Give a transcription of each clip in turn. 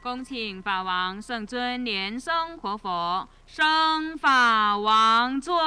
恭请法王圣尊莲生活佛升法王座。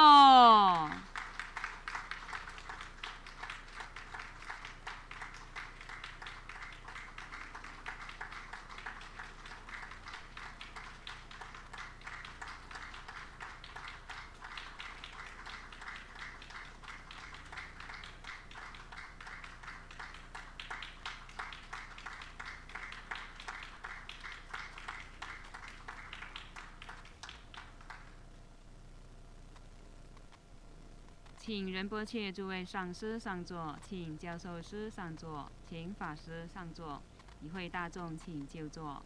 请仁波切诸位上师上座，请教授师上座，请法师上座，与会大众请就座。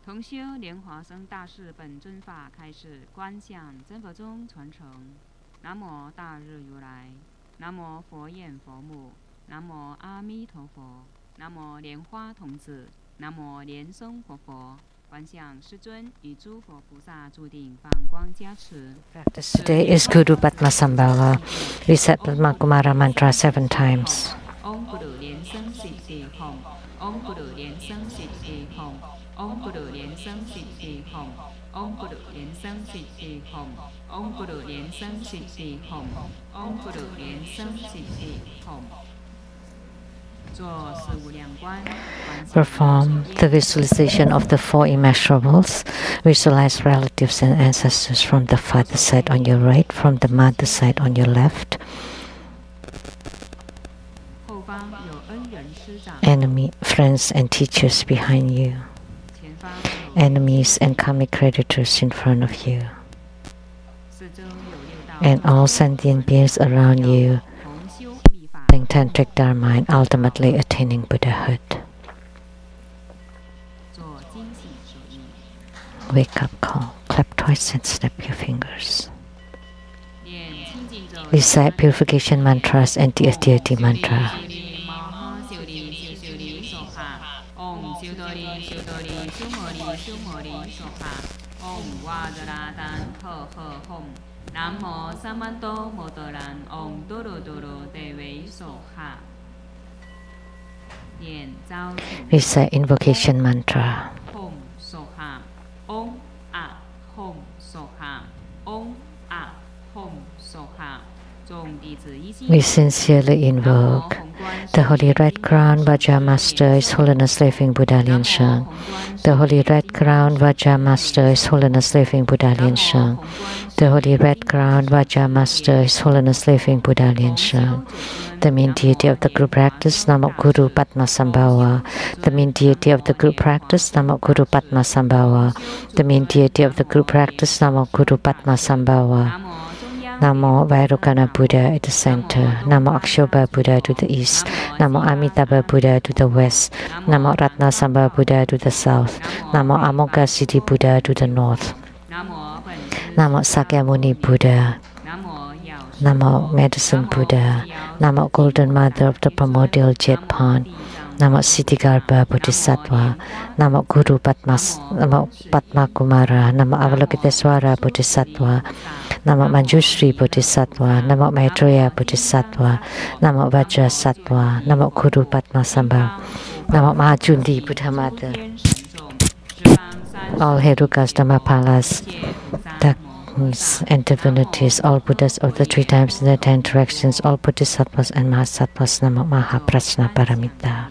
同修莲华生大士本尊法开始观想真佛宗传承。南无大日如来。南无佛眼佛母，南无阿弥陀佛，南无莲花童子，南无莲生活佛。观想世尊与诸佛菩萨注定放光加持。Practice today is Guru Padmasambhava. Recite Padmakumara mantra 7 times. Om Guru Lian Sheng Siddhi Hom. Om Guru Lian Sheng Siddhi Hom. Om Guru Lian Sheng Siddhi Hom. Om Guru Lian Sheng Siddhi Hom. Om Guru Lian Sheng Siddhi Hom. Om Guru Lian Sheng Siddhi Hom. Perform the visualization of the four immeasurables. Visualize relatives and ancestors from the father side on your right, from the mother side on your left. Enemy, friends and teachers behind you. Enemies and karmic creditors in front of you. And all sentient beings around you, tantric dharma and ultimately attaining Buddhahood. Wake up call. Clap twice and snap your fingers. Recite purification mantras and the deity mantra. Namo Samanto Motoran Om Doro Doro Dewe Soha. Recite invocation mantra. Hom Soha. Om A Hom Soha. Om A Hom Soha. We sincerely invoke the Holy Red Crown Vajra Master, His Holiness Living Buddha Lian-Sheng. The Holy Red Crown Vajra Master, His Holiness Living Buddha Lian-Sheng. The Holy Red Crown Vajra Master, His Holiness Living Buddha Lian-Sheng. The main deity of the group practice, Namo Guru Padmasambhava. The main deity of the group practice, Namo Guru Padmasambhava. The main deity of the group practice, Namo Guru Padmasambhava. Namo Vairocana Buddha at the center. Namo Akshobha Buddha to the east. Namo Amitabha Buddha to the west. Namo Ratnasambhava Buddha to the south. Namo Amoghasiddhi Buddha to the north. Namo Sakyamuni Buddha. Namo Medicine Buddha. Namo Golden Mother of the Primordial Jet Pond. Namo Siddhigarbha Bodhisattva. Namo Guru Namo Padmakumara. Namo Avalokiteshvara Bodhisattva. Namo Manjushri Bodhisattva. Namo Maitreya Bodhisattva. Namo Vajrasattva. Namo Guru Padmasambhava. Namo Mahajundi Buddha Mother. All Herukas, Dhammapalas, Dharmas and divinities, all Buddhas of the 3 times in the 10 directions, all Bodhisattvas and Mahasattvas, Namo Mahaprajna Paramita.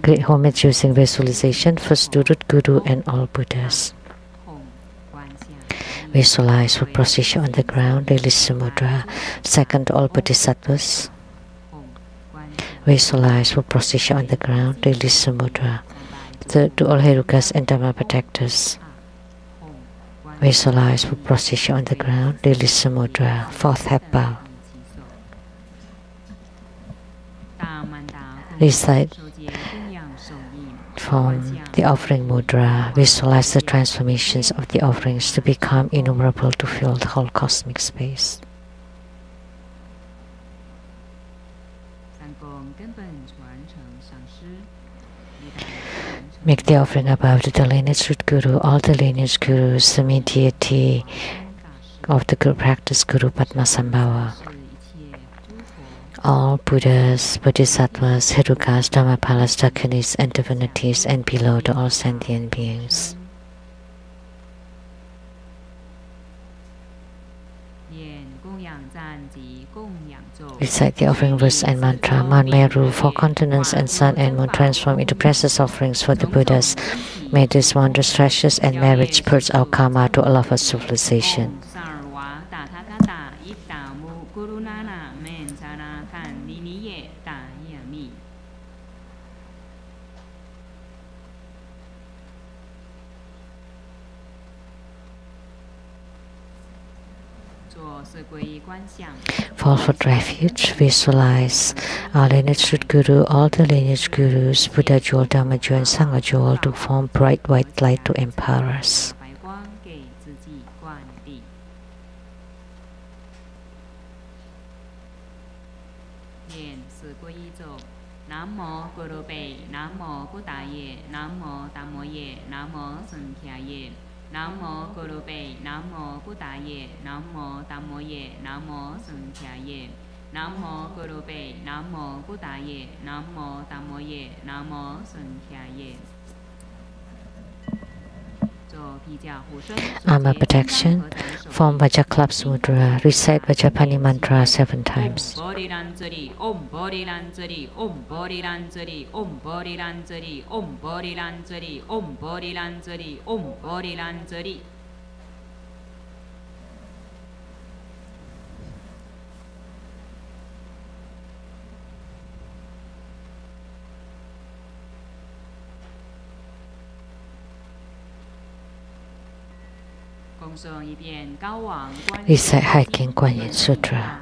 Great homage using visualization for student, Guru and all Buddhas. Visualize for procession on the ground, release mudra. Second, all Bodhisattvas. Visualize for procession on the ground, release mudra. Third, to all Herukas and Dhamma protectors. Visualize for procession on the ground, release mudra. Fourth, head bow. From the offering mudra, visualize the transformations of the offerings to become innumerable to fill the whole cosmic space. Make the offering above to the lineage root guru, all the lineage gurus, the mediety of the guru practice guru Padmasambhava, all Buddhas, Bodhisattvas, Herukas, Dhammapalas, Dakhanis, and divinities, and below to all sentient beings. Recite the offering verse and mantra. Mount Meru, 4 continents and sun and moon transform into precious offerings for the Buddhas. May these wondrous treasures and merits purge our karma to allow us civilization. Fall for refuge, visualize our lineage root guru, all the lineage gurus, Buddha jewel, Dhamma jewel, and Sangha jewel to form bright white light to empower us. Namo Guru Be, Namo Buddha Ye, Namo Dhammo Ye, Namo Sankhya Ye. Namo Guru Be, Namo Buddha Ye, Namo Dhammo Ye, Namo Sankhya Ye. Namo Guru Be, Namo Buddha Ye, Namo Dhammo Ye, Namo Sankhya Ye. Armor protection. Form Vajraklaps mudra. Recite Vajrapani mantra 7 times. Om Bodhisattva, Om Bodhisattva, Om Bodhisattva, Om Bodhisattva, Om Bodhisattva, Om Bodhisattva. Recite Hiking Guan Yin Sutra.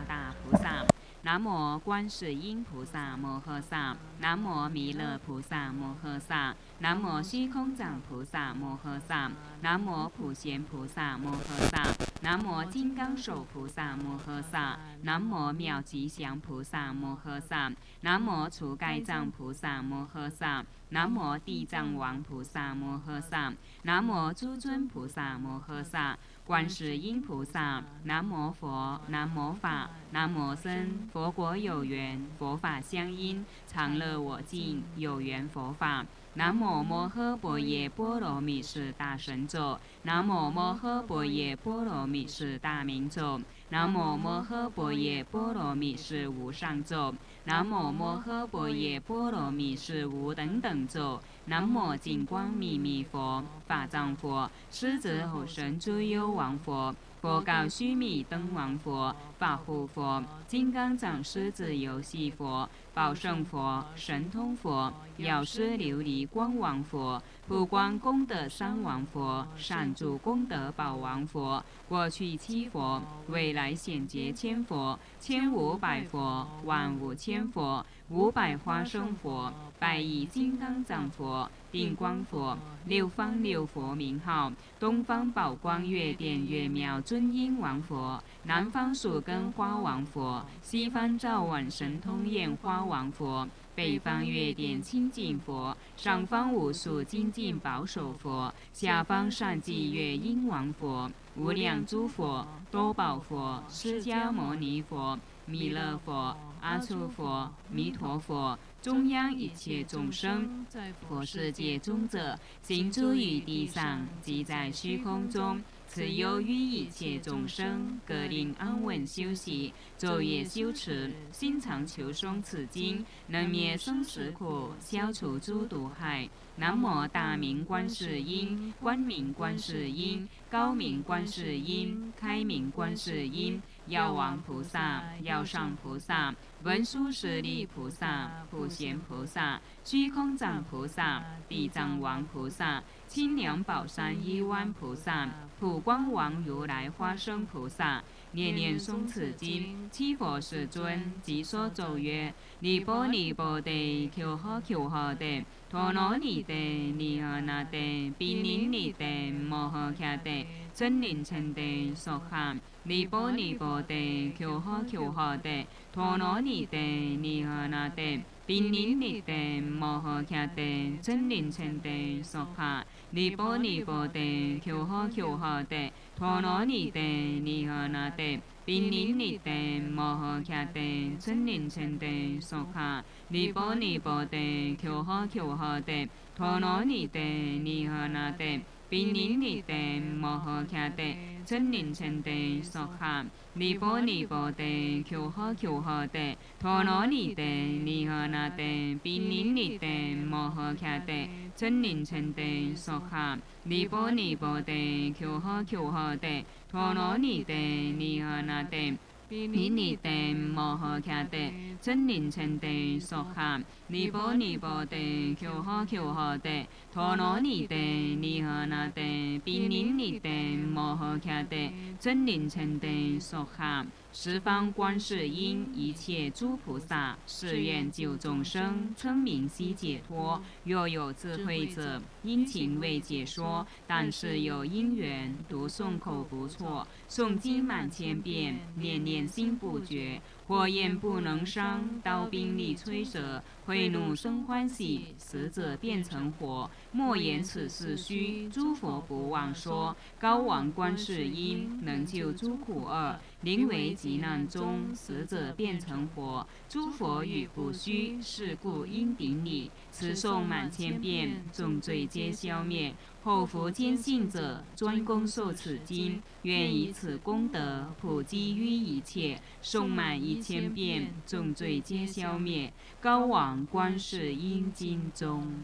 南无观世音菩萨摩诃萨，南无弥勒菩萨摩诃萨，南无虚空藏菩萨摩诃萨，南无普贤菩萨摩诃萨，南无金刚手菩萨摩诃萨，南无妙吉祥菩萨摩诃萨，南无除盖藏菩萨摩诃萨，南无地藏王菩萨摩诃萨，南无诸尊菩萨摩诃萨。 观世音菩萨，南无佛，南无法，南无僧。佛国有缘，佛法相应，常乐我净，有缘佛法。南无摩诃般若波罗蜜是大神咒，南无摩诃般若波罗蜜是大明咒，南无摩诃般若波罗蜜是无上咒，南无摩诃般若波罗蜜是无等等咒。 南无净光秘密佛，法藏佛，狮子吼神诸幽王佛，佛告须弥灯王佛，法护佛，金刚藏狮子游戏佛，宝胜佛，神通佛，药师琉璃光王佛，普光功德三王佛，善住功德宝王佛，过去七佛，未来显劫千佛，1500佛，15000佛，500花生佛。 百亿金刚藏佛、定光佛、六方六佛名号：东方宝光月殿月妙尊音王佛，南方树根花王佛，西方照晚神通焰花王佛，北方月殿清净佛，上方无数精进保守佛，下方善济月音王佛，无量诸佛、多宝佛、释迦牟尼佛、弥勒佛、阿处佛、弥陀佛。 中央一切众生，在佛世界中者，行诸于地上，即在虚空中。此由于一切众生，各令安稳修习，昼夜修持，心常求诵此经，能灭生死苦，消除诸毒害。南无大明观世音，光明观世音，高明观世音，开明观世音。 药王菩萨、药上菩萨、文殊师利菩萨、普贤菩萨、虚空藏菩萨、地藏王菩萨、清凉宝山一湾菩萨、普光王如来花生菩萨，念念诵此经，七佛世尊即说咒曰：“尼波尼波地，求呵求呵地。”陀罗尼帝尼诃那帝毗尼尼帝摩诃迦帝真灵称帝娑哈尼波尼波帝求诃求诃帝陀罗尼帝尼诃那帝毗尼尼帝摩诃迦帝真灵称帝娑哈尼波尼波帝求诃求诃帝陀罗尼帝尼诃那帝毗尼尼帝摩诃迦帝真灵称帝娑哈尼波尼波帝求诃求诃帝陀罗尼帝尼诃那帝毗尼尼帝摩诃迦帝真灵称帝娑哈尼波尼波帝求诃求诃帝陀罗尼帝尼诃那帝毗尼尼帝摩诃迦帝真灵称帝娑哈尼波尼波帝求诃求诃帝陀罗尼帝尼诃那帝毗尼尼帝摩诃迦帝真灵称帝娑哈尼波尼波帝求诃求诃帝陀罗尼帝尼诃那帝毗尼尼帝摩诃迦帝真灵称帝娑哈十方观世音一切诸菩萨誓愿救众生称名悉解脱若有智慧者殷勤为解说但是有因缘读诵口不错诵经满千遍念念心不绝火焰不能伤刀兵力摧折慧怒生欢喜死者变成活莫言此事虚诸佛不忘说高王观世音能救诸苦厄临危急难中死者变成活诸佛语不虚是故应顶礼持诵满千遍众罪皆消灭后福坚信者专攻受此经愿以此功德普及于一切诵满1000遍众罪皆消灭高往观世音经中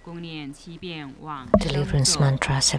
共念7遍往生咒。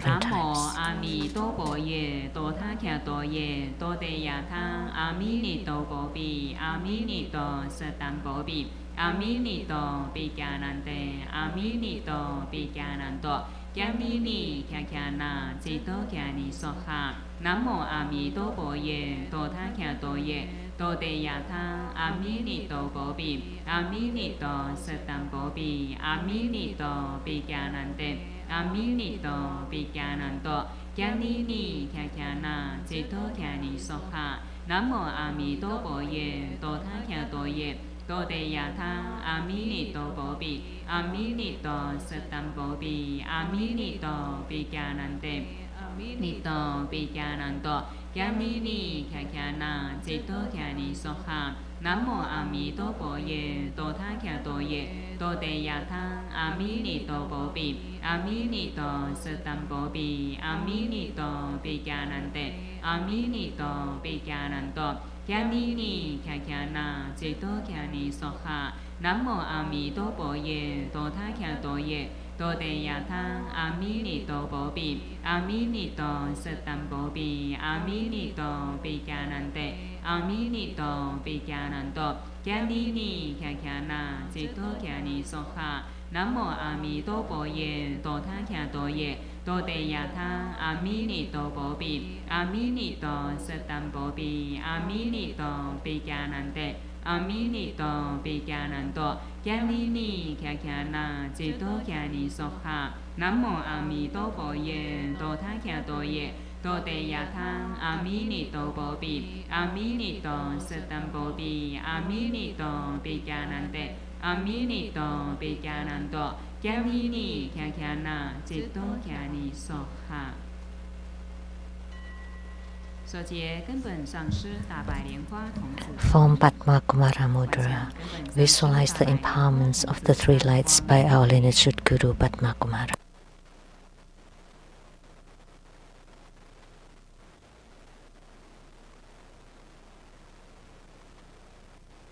南无阿弥陀佛耶，多他伽多耶，多地亚他，阿弥尼多波比，阿弥尼多舍旦波比，阿弥尼多比迦南地，阿弥尼多比迦南多。迦弥尼迦迦那，吉多迦尼娑哈。南无阿弥陀佛耶，多他伽多耶，多地亚他，阿弥尼多波比，阿弥尼多舍旦波比，阿弥尼多比迦南地，阿弥尼多比迦南多。迦弥尼迦迦那，吉多迦尼娑哈。南无阿弥陀佛耶，多他伽多耶。多地亚他，阿弥尼多波比，阿弥尼多舍旦波比，阿弥尼多比迦南地，阿弥尼多比迦南多。迦弥尼迦迦那，吉多迦尼娑哈。南无阿弥陀佛耶，多他伽多耶，多地亚他，阿弥尼多波比，阿弥尼多舍旦波比，阿弥尼多比迦南地，阿弥尼多比迦南多。迦弥尼迦迦那，吉多迦尼娑哈。南无阿弥陀佛耶，多他伽多耶，多地亚他，阿弥尼多波比，阿弥尼多舍旦波比，阿弥尼多比迦南地，阿弥尼多比迦南多。迦弥尼迦迦那，吉多迦尼娑哈。南无阿弥陀佛耶，多他伽多耶，多地亚他，阿弥尼多波比，阿弥尼多舍旦波比，阿弥尼多比迦南地，阿弥尼多比迦南多。迦弥尼迦迦那，吉多迦尼娑哈。南无阿弥陀佛耶，多他伽多耶，多地亚他，阿弥尼多波比，阿弥尼多舍旦波比，阿弥尼多比迦南地。阿弥尼多比迦南多。迦弥尼迦迦那，吉多迦尼娑哈。所结根本上师大白莲花童子。Form Padma Kumara Mudra. Visualize the empowerments of the three lights by our lineage Guru Padma Kumara.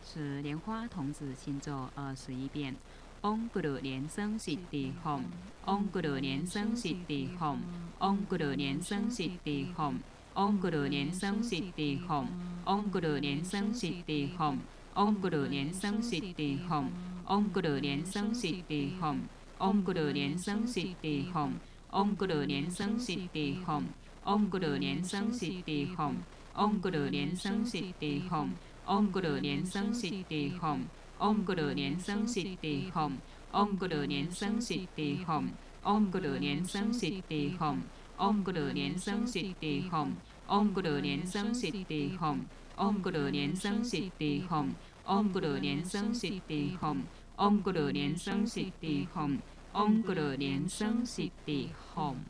是莲花童子心咒21遍。Om Guru 莲生悉地 Hom。Om Guru 莲生悉地 Hom。Om Guru 莲生悉地 Hom。Om Guru 莲生悉地 Hom。Om Guru 莲生悉地 Hom。Om Guru 莲生悉地 Hom。Om Guru 莲生悉地 Hom。Om Guru 莲生悉地 Hom。Om Guru 莲生悉地 Hom。Om Guru 莲生悉地 Hom。Om Guru 莲生悉地 Hom。Om Guru 莲生悉地 Hom。Om Guru Nian Seng Siddhi Hom. Om Guru Nian Seng Siddhi Hom. Om Guru Nian Seng Siddhi Hom. Om Guru Nian Seng Siddhi Hom. Om Guru Nian Seng Siddhi Hom. Om Guru Nian Seng Siddhi Hom. Om Guru Nian Seng Siddhi Hom. Om Guru Nian Seng Siddhi Hom. Om Guru Nian Seng Siddhi Hom.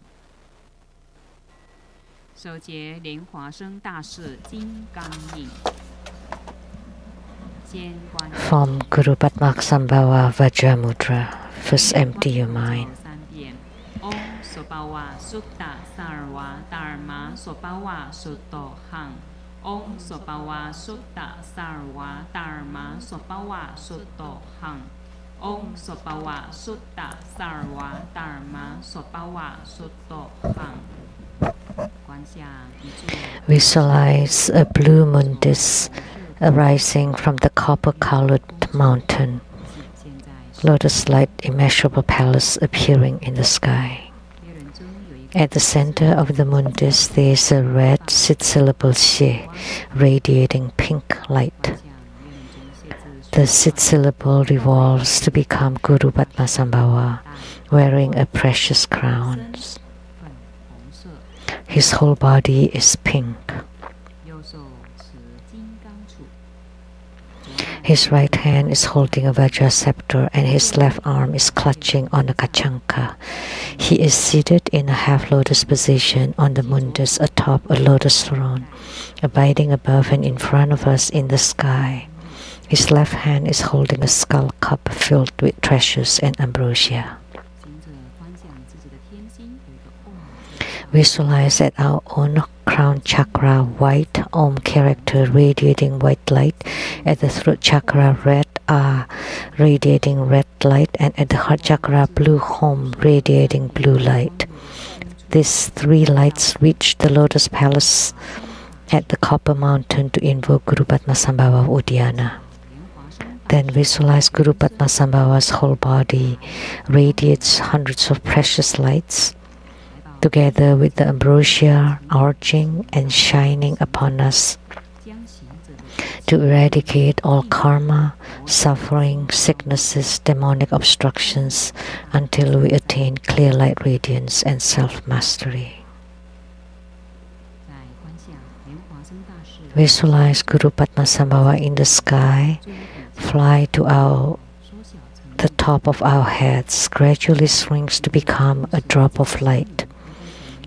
首节莲华生大士金刚印。 From Guru Padmasambhava Vajramudra, first empty your mind. Om Sopawa Sutta Sarva Dharma Sopawa Sutto Hang. Om Sopawa Sutta Sarva Dharma Sopawa Sutto Hang. Om Sopawa Sutta Sarva Dharma Sopawa Sutto Hang. Visualize a blue moon disk arising from the copper-colored mountain. Lotus light, immeasurable palace appearing in the sky. At the center of the moon disk, there is a red six-syllable xie, radiating pink light. The six-syllable revolves to become Guru Padmasambhava, wearing a precious crown. His whole body is pink. His right hand is holding a Vajra scepter and his left arm is clutching on a kachanka. He is seated in a half-lotus position on the mundus atop a lotus throne, abiding above and in front of us in the sky. His left hand is holding a skull cup filled with treasures and ambrosia. Visualize at our own crown chakra white Om character radiating white light, at the throat chakra red A radiating red light, and at the heart chakra blue Hom radiating blue light. These three lights reach the lotus palace at the copper mountain to invoke Guru Padmasambhava Uddiyana. Then visualize Guru Padmasambhava's whole body radiates hundreds of precious lights, together with the ambrosia arching and shining upon us, to eradicate all karma, suffering, sicknesses, demonic obstructions, until we attain clear light radiance and self-mastery. Visualize Guru Padmasambhava in the sky, fly to the top of our heads, gradually shrinks to become a drop of light.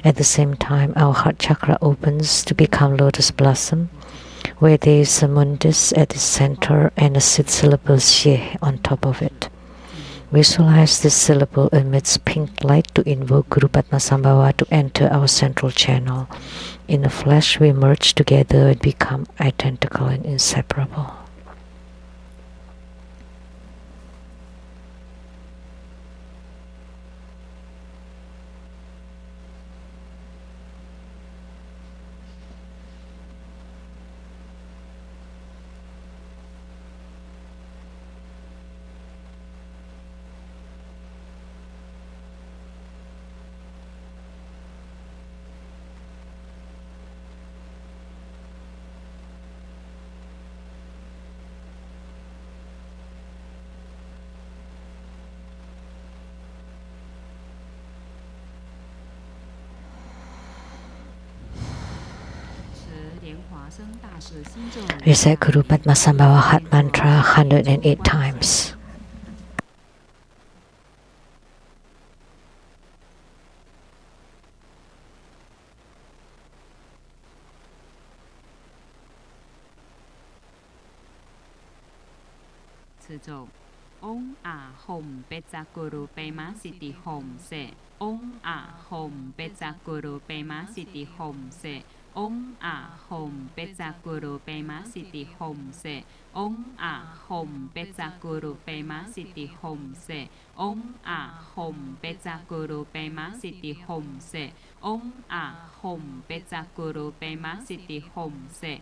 At the same time, our heart chakra opens to become lotus blossom, where there is a mundus at its center and a six-syllable xie on top of it. Visualize this syllable emits pink light to invoke Guru Padmasambhava to enter our central channel. In a flash, we merge together and become identical and inseparable. Recite Guru Padmasambhava Heart Mantra 108 times. Om A Hom Betsa Guru Pema Siddhi Hom Se. Om A Hom Betsa Guru Pema Siddhi Hom Se. Om A Hom Betsa Guru Pema Siddhi Hom Se. Om A Hom Betsa Guru Pema Siddhi Hom Se. Om A Hom Betsa Guru Pema Siddhi Hom Se. Om A Hom Betsa Guru Pema Siddhi Hom Se.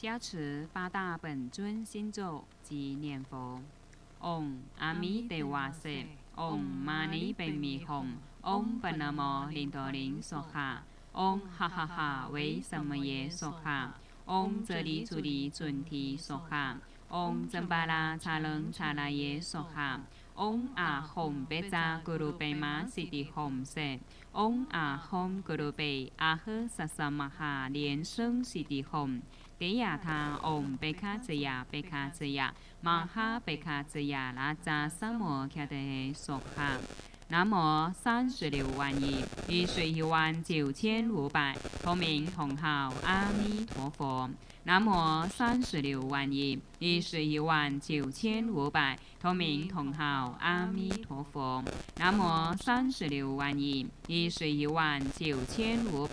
加持八大本尊心咒及念佛。唵阿弥陀佛，唵嘛呢呗咪吽，唵本那摩林多林娑哈，唵哈哈哈为什么耶娑哈，唵这里主里准提娑哈，唵真巴拉查楞查拉耶娑哈，唵阿吽贝扎咕噜贝玛悉地吽塞，唵阿吽咕噜贝阿呵萨萨玛哈连生悉地吽。เตียธาอมเปคาเจียเปคาเจียมหาเปคาเจียลาจาสมโมแคเตโสขะ南无3691119500同名同号阿弥陀佛。南无3691119500同名同号阿弥陀佛。南无3691119500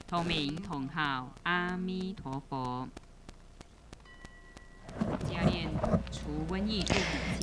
同名同号阿弥陀佛。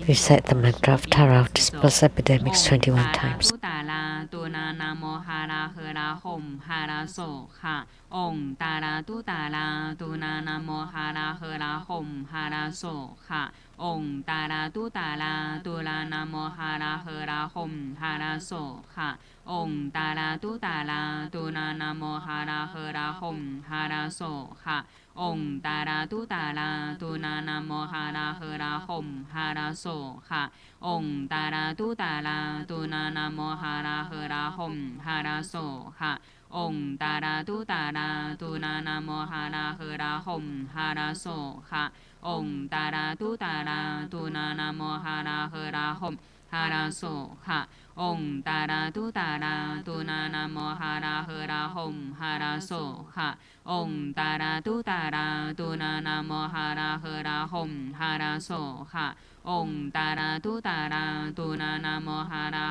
Recite the mantra of Tara of dispersed epidemics 21 times. Om Tara tu Tara tu na namo hara hara hom hara so ha. Om Tara tu Tara tu la namo hara hara hom hara so ha. Om Tara tu Tara tu na namo hara hara hom hara so ha. Om Tara tu Tara tu na namo hara hara hom hara so ha. Om Tara tu Tara tu na namo hara hara hom hara so ha. Om Tara tu Tara tu na namo hara hara hom hara so ha. Om Tara tu Tara tu na namo hara hara hom hara so ha. Om Tara tu Tara tu na namo hara hara hom hara so ha. Om Tara tu Tara tu na namo hara hara hom hara so ha. Om Tara tu Tara tu na namo hara hara hom hara so ha. Om Tara tu Tara tu na namo hara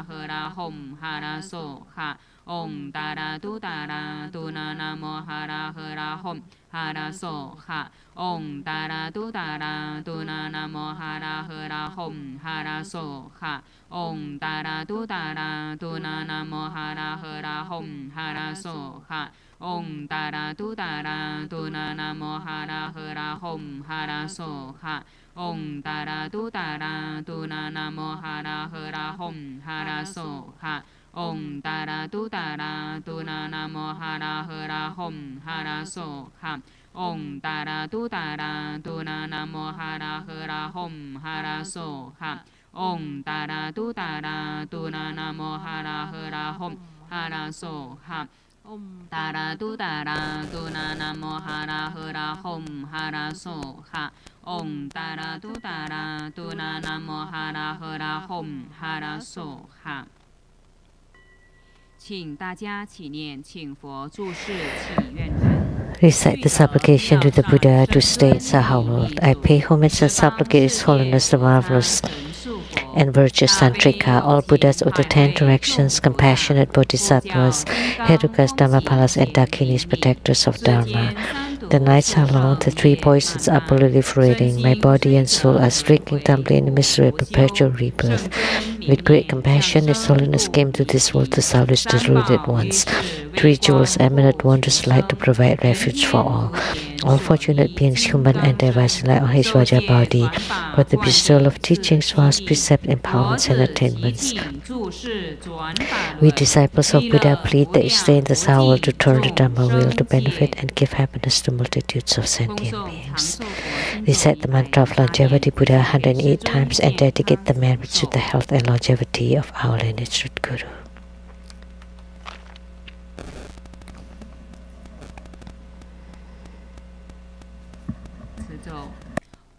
hara hom hara so ha. Om Tara tu Tara tu na namo hara hara hom hara so ha. Om Tara tu Tara tu na namo hara hara hom hara so ha. Om Tara tu Tara tu na namo hara hara hom hara so ha. Om Tara tu Tara tu na namo hara hara hom hara so ha. Om Tara tu Tara tu na namo hara hara hom hara so ha. Om Tara tu Tara tu na namo hara hara hom hara so ha. Om Tara tu Tara tu na namo hara hara hom hara so ha. Om Tara tu Tara tu na namo hara hara hom hara so ha. Om Tara tu Tara tu na namo hara hara hom hara so ha. 请大家起念，请佛注释，祈愿文。 Recite the supplication to the Buddha to stay in Saha world. I pay homage and supplicate His Holiness the marvelous and virtuous Tantrika, all Buddhas of the 10 directions, compassionate Bodhisattvas, Hedukas, Dhammapalas, and Dakinis, protectors of Dharma. The nights are long, the 3 poisons are proliferating. My body and soul are streaking tumbling in the misery of perpetual rebirth. With great compassion, His Holiness came to this world to salvage the deluded ones. 3 jewels emanate wondrous light to provide refuge for all. All fortunate beings, human and divine, rely on His Vajra body for the bestowal of teachings, vows, precepts, empowerments, and attainments. We disciples of Buddha plead that you stay in the Saha world to turn the Dharma wheel to benefit and give happiness to multitudes of sentient beings. Recite the mantra of longevity Buddha 108 times and dedicate the merits to the health and longevity of our lineage Root Guru.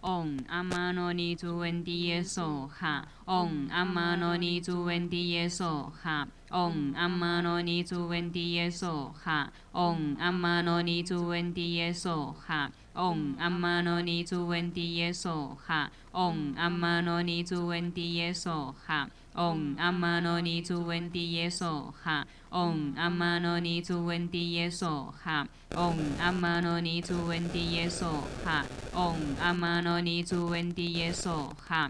Om Amanoni Tuwendi Yeso Ha. Om Amanoni Tuwendi Yeso Ha. Om Amanoni Tuwendi Yeso Ha. Om Amanoni Tuwendi Yeso Ha. Om Amanoni Tuwendi Yeso Ha. Om Amanoni Tuwendi Yeso Ha. Om Amanoni Tuwendi Yeso Ha. Om Amanoni Tuwendi Yeso Ha. Om Amanoni Tuwendi Yeso Ha. Om Amanoni Tuwendi Yeso Ha.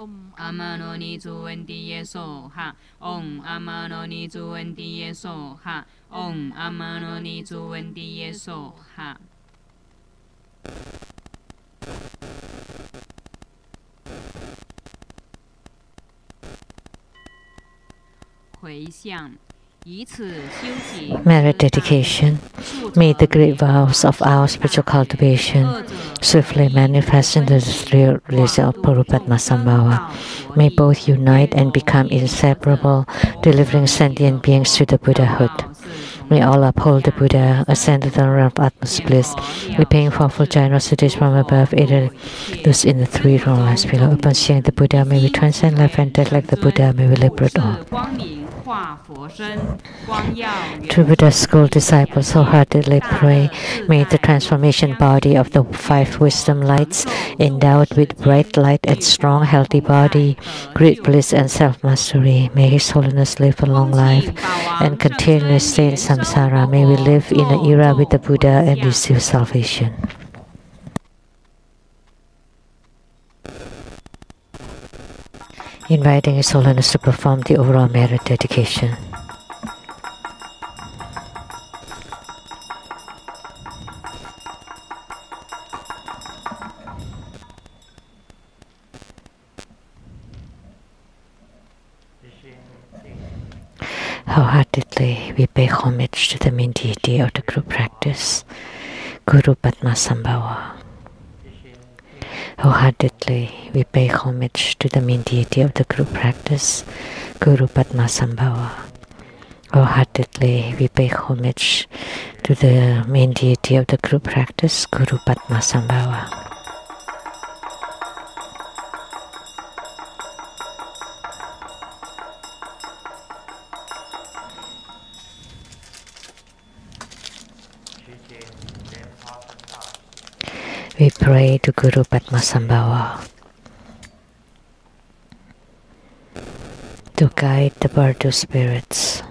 阿玛罗尼祖文帝耶娑哈，唵阿玛罗尼祖文帝耶娑哈，唵阿玛罗尼祖文帝耶娑哈。回向。Merit dedication. May the great vows of our spiritual cultivation swiftly manifest in the realization of Padmasambhava. May both unite and become inseparable, delivering sentient beings to the Buddhahood. May all uphold the Buddha, ascend to the realm of utmost bliss, repaying fourfold generosities from above, either those in the three realms below. Upon seeing the Buddha, may we transcend life and death like the Buddha, may we liberate all. True Buddha school disciples wholeheartedly pray, may the transformation body of the five wisdom lights, endowed with bright light and strong healthy body, great bliss and self-mastery, may His Holiness live a long life and continually stay in samsara. May we live in an era with the Buddha and receive salvation. Inviting His Holiness to perform the overall merit dedication. Wholeheartedly, we pay homage to the main deity of the group practice, Guru Padmasambhava. Wholeheartedly, we pay homage to the main deity of the group practice, Guru Padmasambhava. Wholeheartedly, we pay homage to the main deity of the group practice, Guru Padmasambhava. We pray to Guru Padmasambhava to guide the Bardo spirits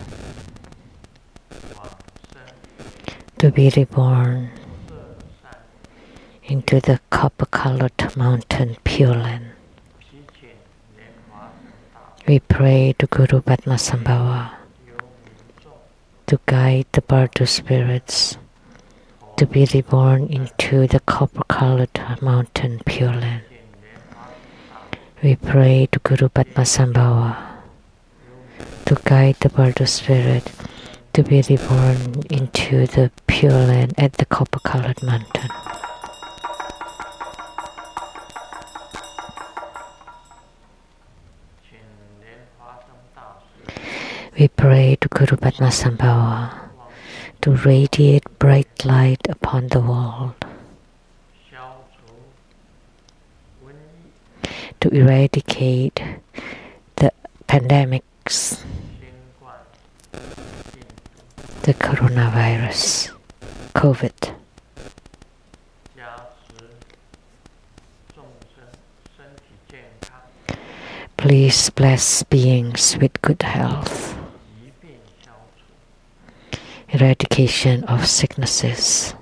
to be reborn into the copper-colored mountain Pure Land. We pray to Guru Padmasambhava to guide the Bardo spirits to be reborn into the copper-colored mountain Pure Land. We pray to Guru Padmasambhava to guide the Bardo spirit to be reborn into the Pure Land at the copper-colored mountain. We pray to Guru Padmasambhava to radiate bright light upon the world, to eradicate the pandemics, the coronavirus, COVID. Please bless beings with good health, eradication of sicknesses.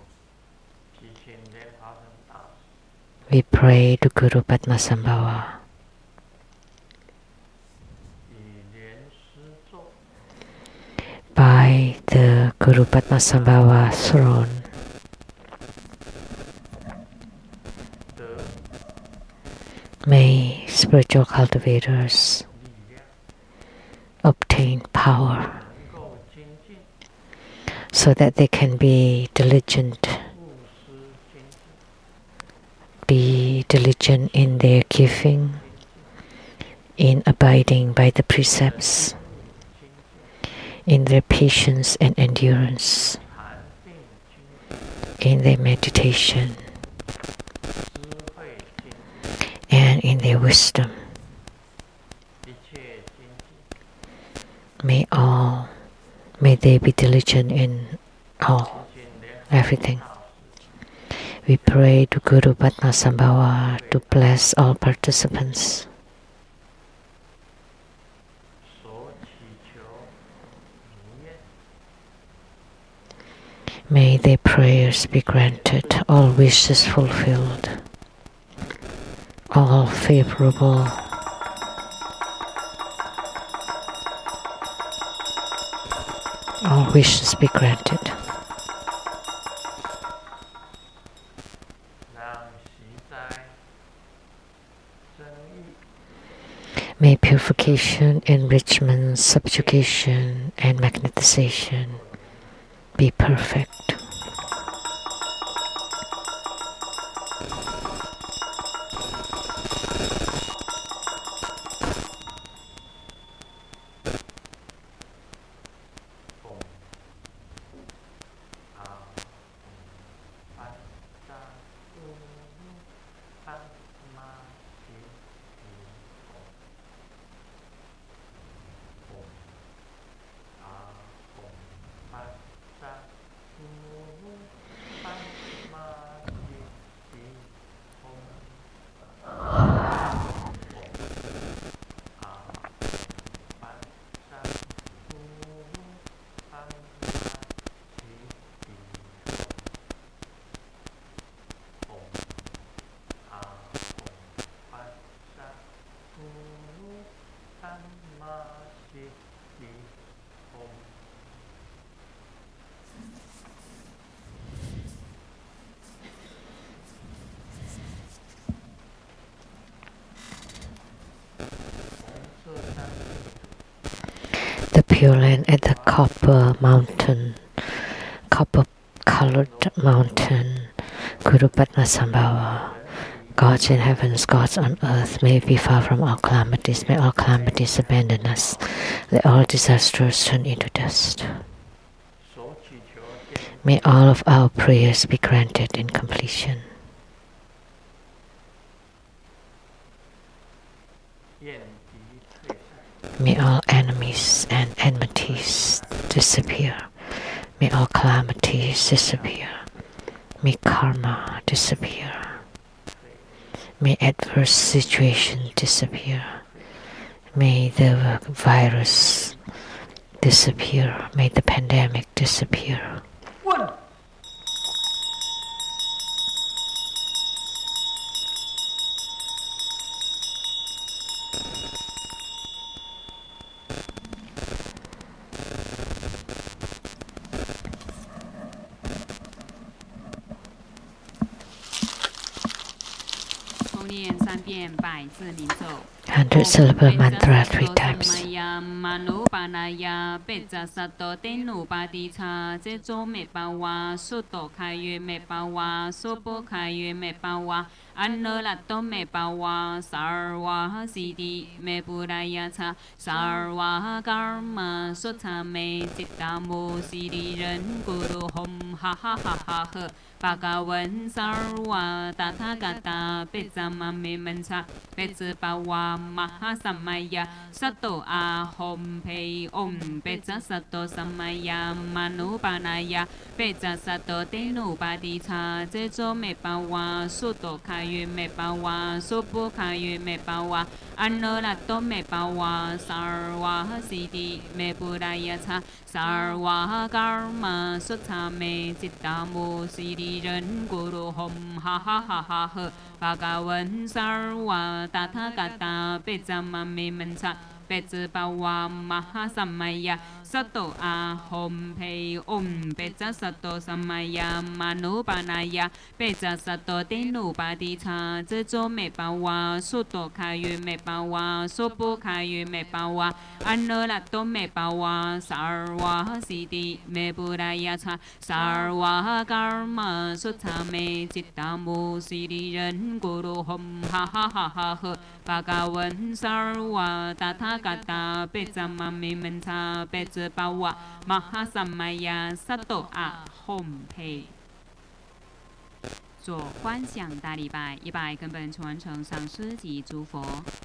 We pray to Guru Padmasambhava. By the Guru Padmasambhava throne, may spiritual cultivators obtain power so that they can be diligent in their giving, in abiding by the precepts, in their patience and endurance, in their meditation, and in their wisdom. May they be diligent in everything. We pray to Guru Padmasambhava to bless all participants. May their prayers be granted, all wishes fulfilled, all favorable All wishes be granted. May purification, enrichment, subjugation, and magnetization be perfect. The Pure Land at the copper colored mountain, Guru Padmasambhava. Gods in heavens, gods on earth, may we be far from all calamities, may all calamities abandon us, let all disasters turn into dust. May all of our prayers be granted in completion. May all enemies and enmities disappear. May all calamities disappear. May karma disappear. May adverse situations disappear. May the virus disappear. May the pandemic disappear. Hundred syllable mantra 3 times. Anno latto me pawa sarwa siddhi me budaya cha sarwa karma sutta me cittamo siddhi ren guru hom ha ha ha ha ha bhagavan sarva tathagata pecama me mancha pecca pawa maha samaya sato ahom pei om pecca sato samaya manu panaya pecca sato tenu padicha jejo me pawa suto kaya me pawa sopo kaya me pawa anno latto me pawa sarwa siddhi me budaya cha sarwa karma sutta me cittamo siddhi ren guru hom ha ha ha ha ha bhagavan sarva tathagata pecama me mancha pecca pawa maha samaya sato ahom pei om pecca sato samaya manu panaya pecca sato tenu padicha jejo me pawa suto kaya me pawa sopo kaya me pawa anno latto me pawa sarwa siddhi me budaya cha sarwa karma sutta me cittamo siddhi ren guru hom ha ha ha ha ha bhagavan sarva tathagata pecama me mancha pecca pawa maha samaya sato ahom pei 做观想大礼拜，100根本传承上师及诸佛。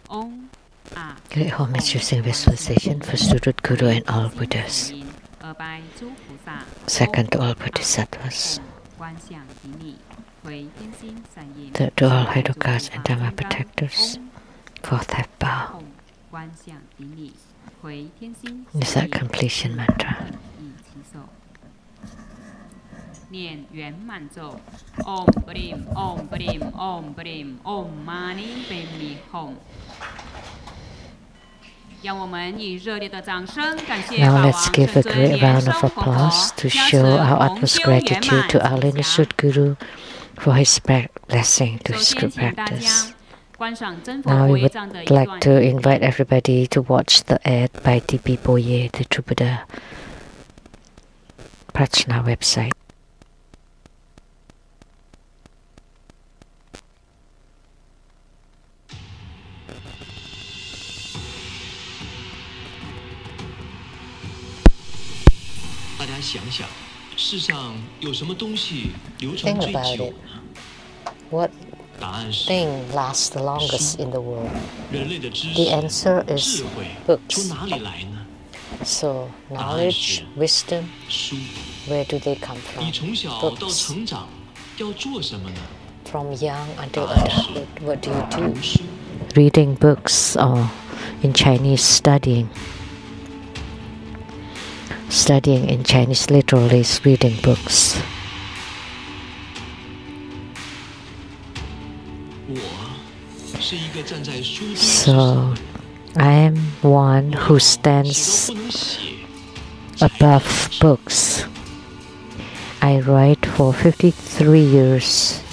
嗡啊。Great homage using visualization first to root Guru and all Buddhas. Second to all Bodhisattvas. Third to all Hydro Guards and Dharma Protectors. Fourth I bow. Is that completion mantra? 念圆满咒 Om Brim Om Brim Om Brim Om Mani Padme Hum Now let's give a great round of applause to show our utmost gratitude to our lineage Guru for his blessing to his good practice. Now we would like to invite everybody to watch the ad by T.P. Boye, the True Buddha Prajna website. Think about it. What thing lasts the longest in the world? The answer is books. So, knowledge, wisdom, where do they come from? Books. From young until adulthood, what do you do? Reading books, or in Chinese, studying. Studying in Chinese literally is reading books. So, I am one who stands above books. I write for 53 years,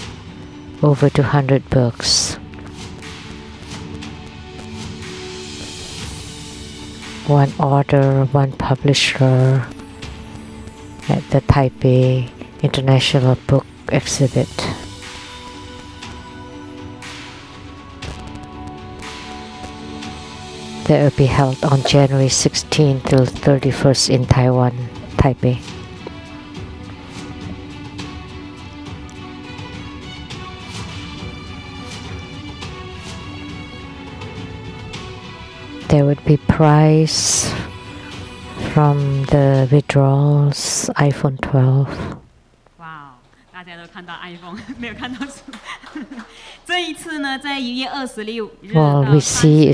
over 200 books. One author, one publisher at the Taipei International Book Exhibit. That will be held on January 16 till 31st in Taiwan, Taipei. There would be prize from the withdrawals iPhone 12. Wow, 大家都看到 iPhone， 没有看到书。这一次呢，在1月26日到30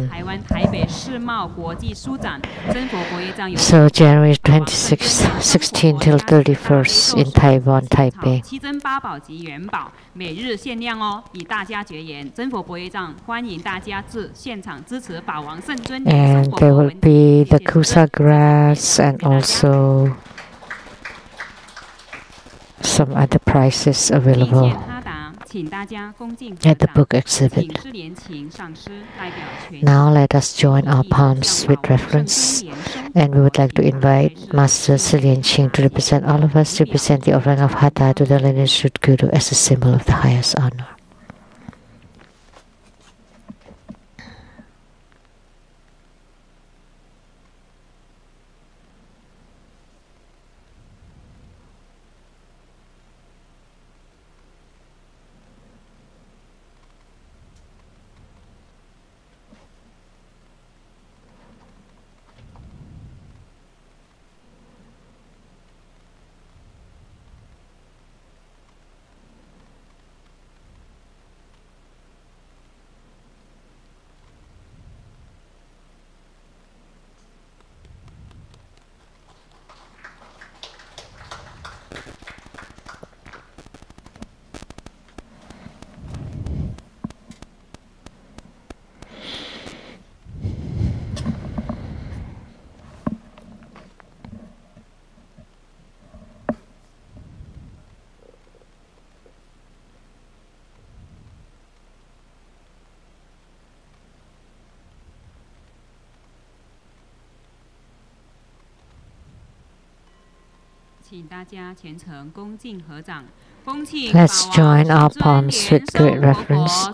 日，台湾台北世贸国际书展，真佛国业藏有。So January 26th, 16 till 31st in Taiwan, Taipei. 七珍八宝及元宝，每日限量哦，以大家结缘。真佛国业藏欢迎大家至现场支持法王圣尊。And there will be the kusa grass and also some other prizes available at the book exhibit. Now let us join our palms with reverence, and we would like to invite Master Lian-Sheng to represent all of us to present the offering of Hatha to the lineage Guru as a symbol of the highest honor. Let's join our palms with great reverence,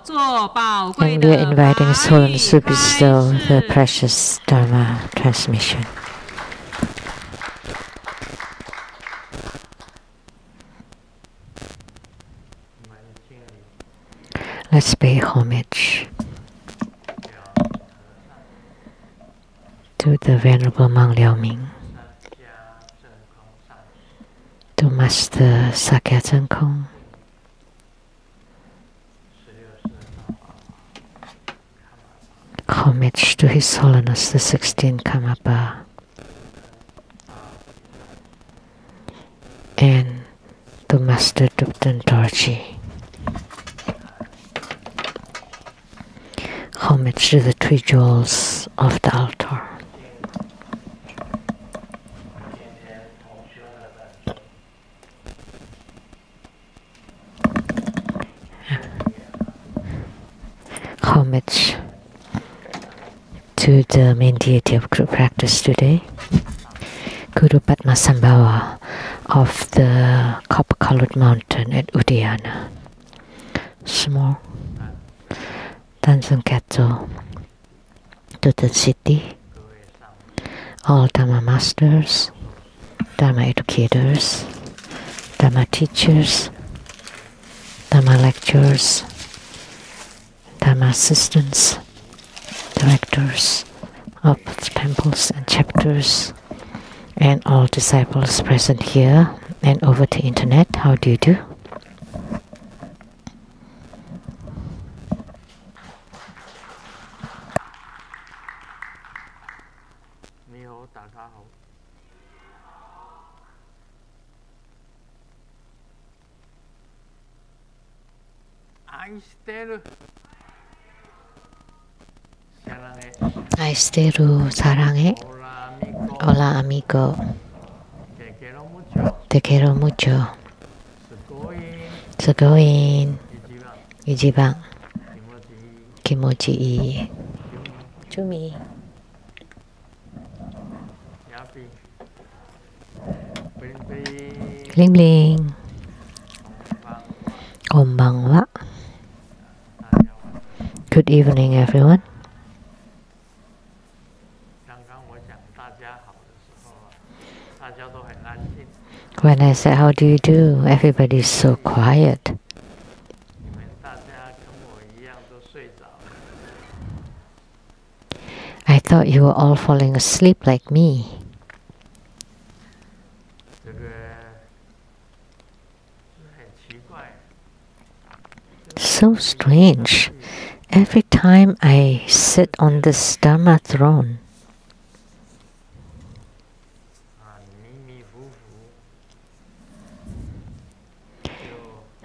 and we are inviting His Holiness to bestow the precious Dharma transmission. Let's pay homage to the Venerable Monk Liao Ming, to Master Sakya Zhengkong, homage to His Holiness the 16th Karmapa, and to Master Dupten Dorji. homage to the three jewels of the altar. Homage to the main deity of group practice today, Guru Padmasambhava of the copper-colored mountain at Udayana. Small Tanzan to the city, all Dharma masters, Dharma educators, Dharma teachers, Dharma lecturers, Dharma assistants, directors of temples and chapters, and all disciples present here and over the internet. How do you do? Aisteru sarange. Hola amigo. Te quiero mucho. Sugoin. Ichiban. Kimochi ii. Chumi. Bling bling. Konbanwa. Good evening, everyone. When I said, how do you do? Everybody's so quiet. I thought you were all falling asleep like me. So strange. Every time I sit on this Dharma throne,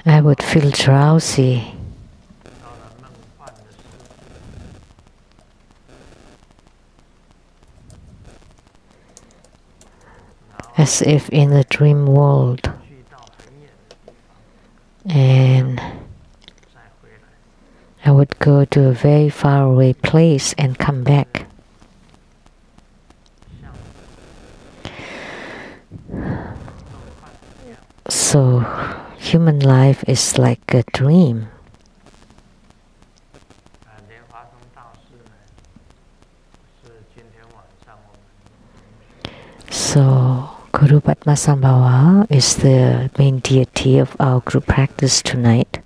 I would feel drowsy. As if in a dream world. And I would go to a very far away place and come back. So human life is like a dream. So Guru Padmasambhava is the main deity of our group practice tonight.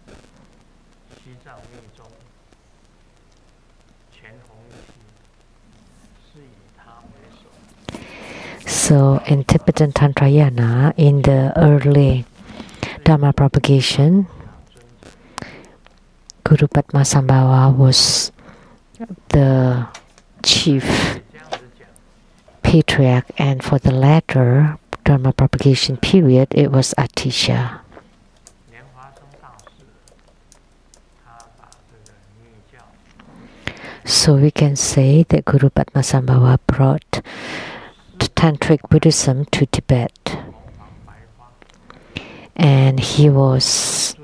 So in Tibetan Tantrayana, in the early Dharma propagation, Guru Padmasambhava was the chief patriarch, and for the latter Dharma propagation period, it was Atisha. So we can say that Guru Padmasambhava brought Tantric Buddhism to Tibet, and he was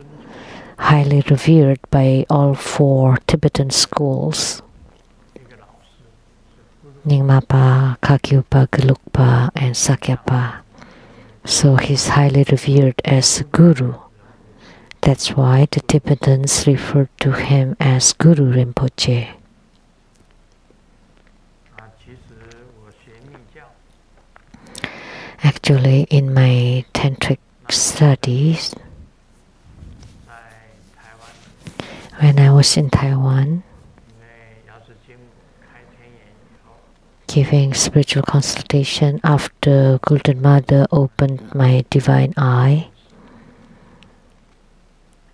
highly revered by all four Tibetan schools: Nyingmapa, Kagyupa, Gelugpa, and Sakyapa. So he's highly revered as a guru. That's why the Tibetans refer to him as Guru Rinpoche. Actually, in my tantric studies, when I was in Taiwan, giving spiritual consultation after Golden Mother opened my divine eye,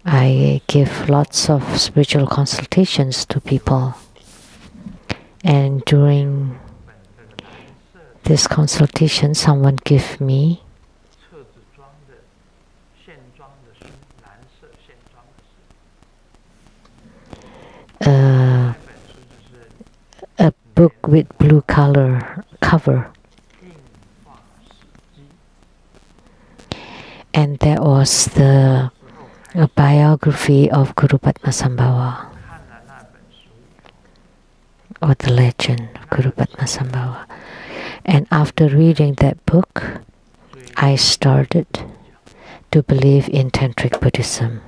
I give lots of spiritual consultations to people. And during this consultation, someone gave me book with blue color cover. And that was the biography of Guru Padmasambhava, or the legend of Guru Padmasambhava. And after reading that book, I started to believe in Tantric Buddhism.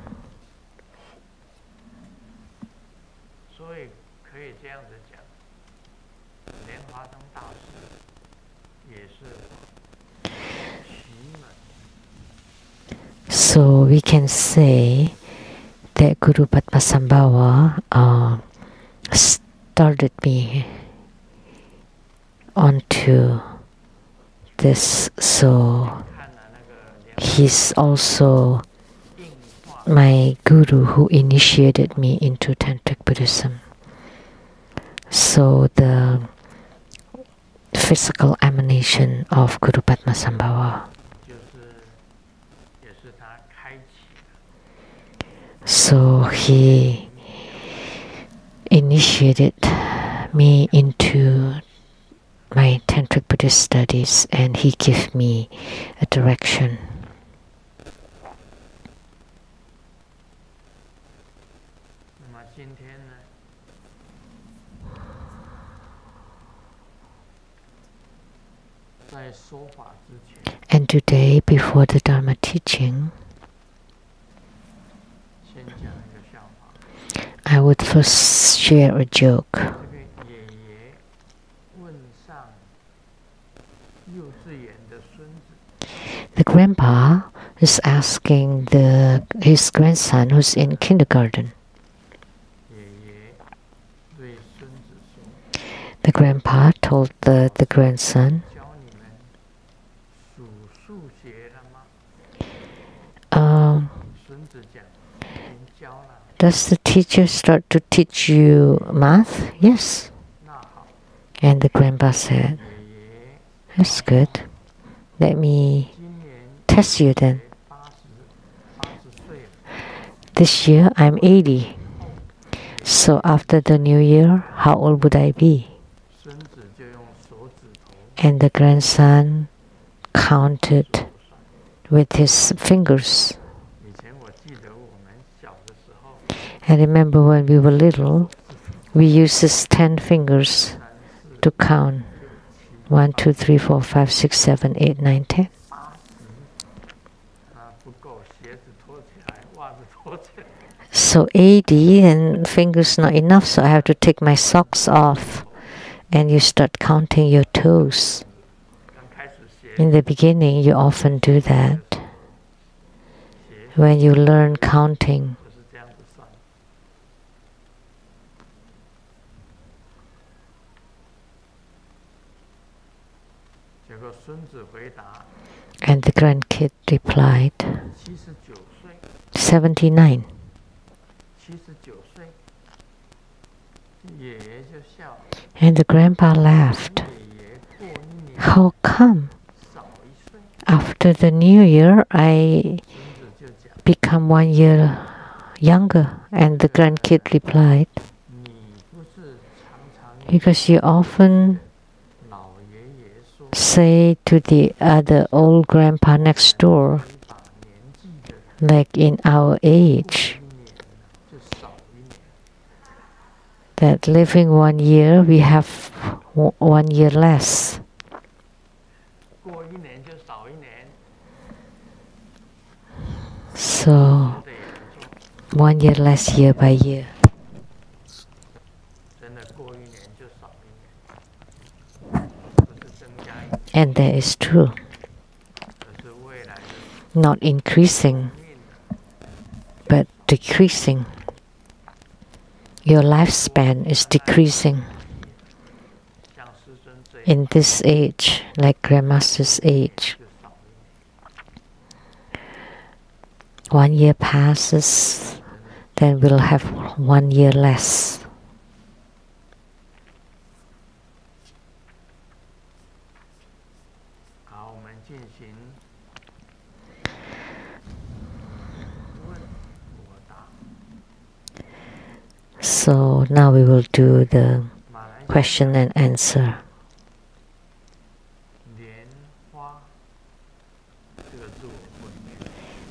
So we can say that Guru Padmasambhava started me onto this. So he's also my guru who initiated me into Tantric Buddhism. So the physical emanation of Guru Padmasambhava. So he initiated me into my Tantric Buddhist studies, and he gave me a direction. And today, before the Dharma teaching, I would first share a joke. The grandpa is asking his grandson who's in kindergarten. The grandpa told the grandson, does the teacher start to teach you math? Yes. And the grandpa said, that's good. Let me test you then. This year I'm 80. So after the new year, how old would I be? And the grandson counted with his fingers. I remember when we were little, we used his 10 fingers to count. 1, 2, 3, 4, 5, 6, 7, 8, 9, 10. So 80 and fingers not enough, so I have to take my socks off. And you start counting your toes. In the beginning, you often do that. When you learn counting. And the grandkid replied, 79. And the grandpa laughed. How come? After the new year, I become 1 year younger. And the grandkid replied, because you often say to the other old grandpa next door, like in our age, that living 1 year, we have 1 year less. So 1 year less year by year. And that is true. Not increasing, but decreasing. Your lifespan is decreasing. In this age, like Grandmaster's age, 1 year passes, then we'll have 1 year less. So now we will do the question and answer.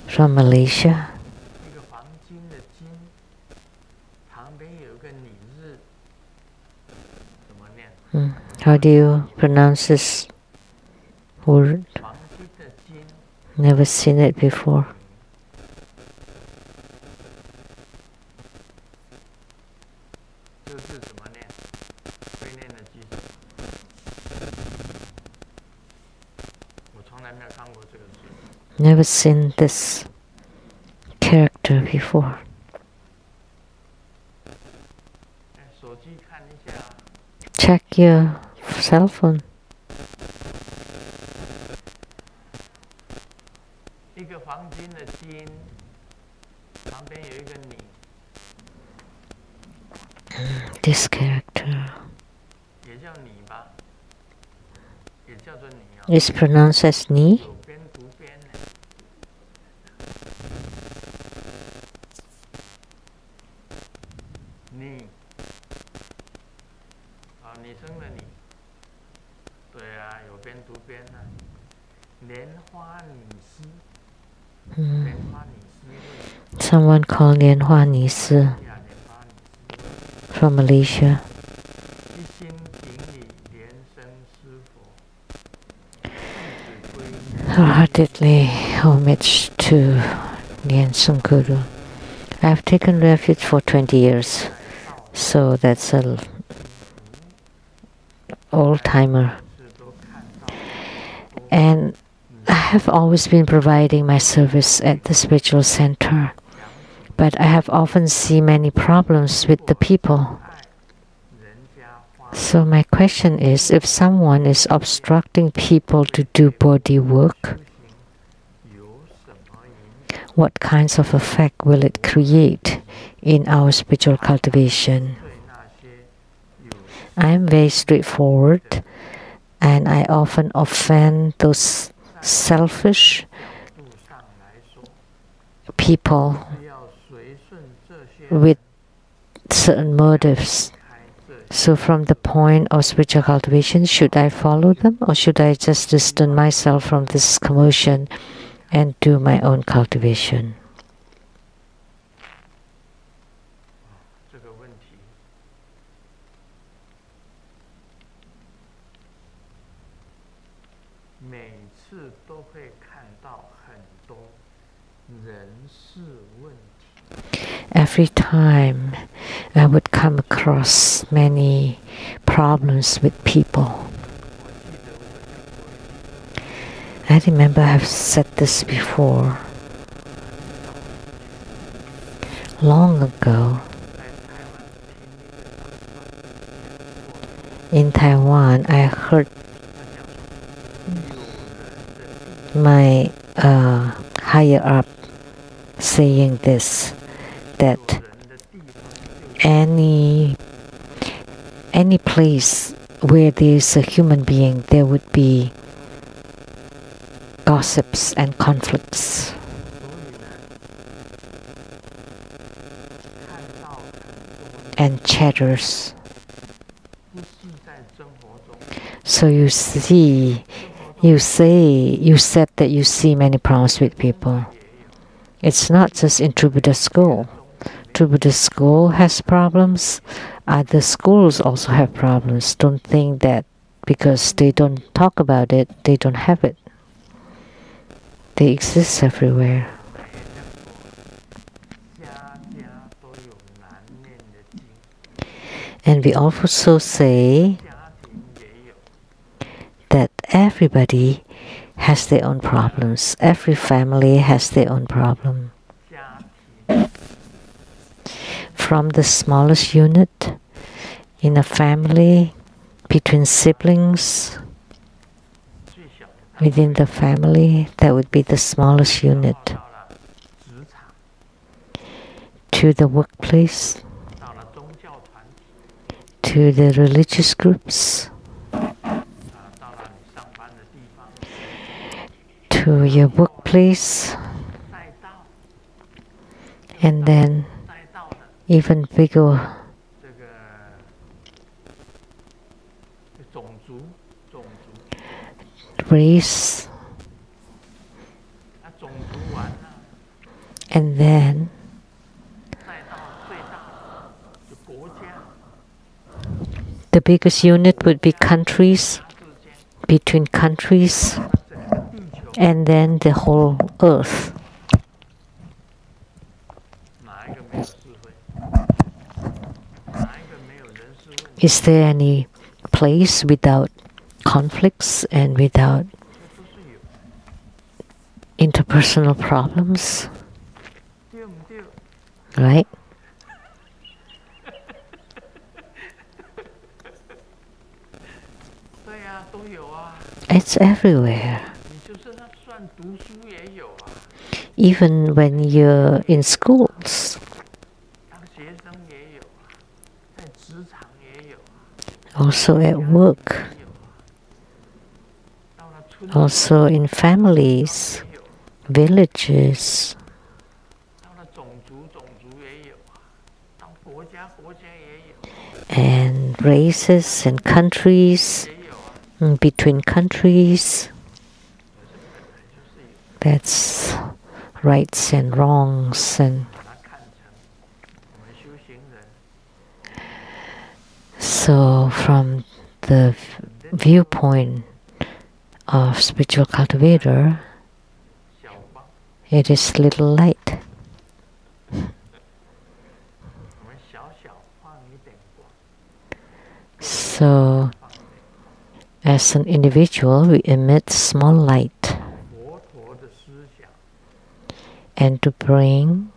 From Malaysia. How do you pronounce this word? Never seen it before. Never seen this character before. Check your cell phone. This character is pronounced as ni. Someone called Lianhua Nisi from Malaysia. Wholeheartedly homage to Lian-Sheng Guru. I have taken refuge for 20 years, so that's an old-timer. And I have always been providing my service at the spiritual center, but I have often seen many problems with the people. So my question is, if someone is obstructing people to do body work, what kinds of effect will it create in our spiritual cultivation? I am very straightforward, and I often offend those selfish people with certain motives. So from the point of spiritual cultivation, should I follow them, or should I just distance myself from this commotion and do my own cultivation? Every time I would come across many problems with people. I remember I've said this before. Long ago, in Taiwan, I heard my higher up saying this, that any place where there is a human being, there would be gossips and conflicts. And chatters. So you said that you see many problems with people. It's not just in True Buddha School. True Buddha School has problems. Other schools also have problems. Don't think that because they don't talk about it, they don't have it. They exist everywhere. And we also say that everybody has their own problems. Every family has their own problem. From the smallest unit in a family, between siblings, within the family, that would be the smallest unit, to the workplace, to the religious groups, to your workplace, and then even bigger race, and then the biggest unit would be countries, between countries, and then the whole earth. Is there any place without conflicts and without interpersonal problems? Right? It's everywhere. Even when you're in schools, also at work, also in families, villages, and races and countries, between countries. That's rights and wrongs. And so from the viewpoint of spiritual cultivator, it is little light. So as an individual, we emit small light, and to bring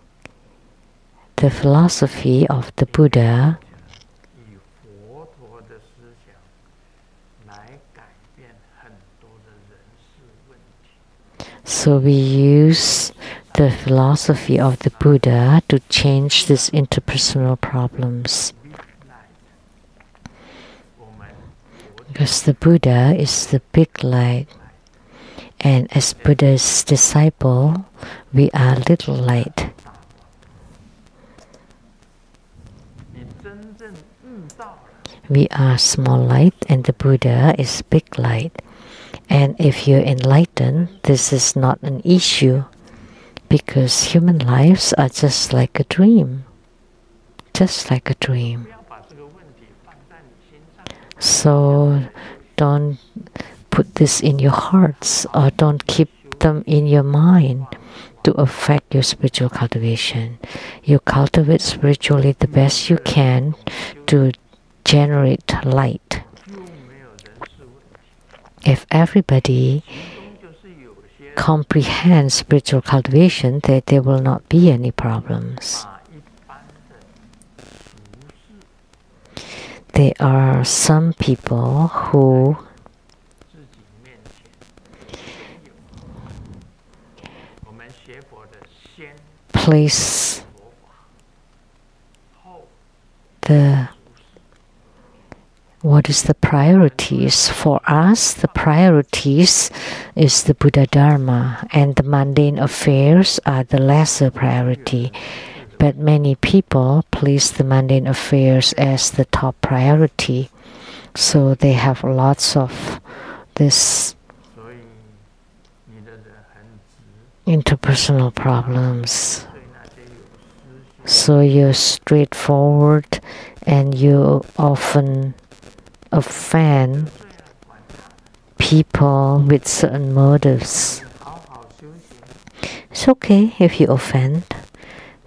the philosophy of the Buddha so we use the philosophy of the Buddha to change these interpersonal problems. Because the Buddha is the big light, and as Buddha's disciple, we are little light. We are small light, and the Buddha is big light. And if you're enlightened, this is not an issue, because human lives are just like a dream. Just like a dream. So don't put this in your hearts, or don't keep them in your mind to affect your spiritual cultivation. You cultivate spiritually the best you can to generate light. If everybody comprehends spiritual cultivation, there will not be any problems. There are some people who place what is the priorities. For us, the priorities is the Buddha Dharma, and the mundane affairs are the lesser priority. But many people place the mundane affairs as the top priority, so they have lots of this interpersonal problems. So you're straightforward, and you often offend people with certain motives. It's okay if you offend.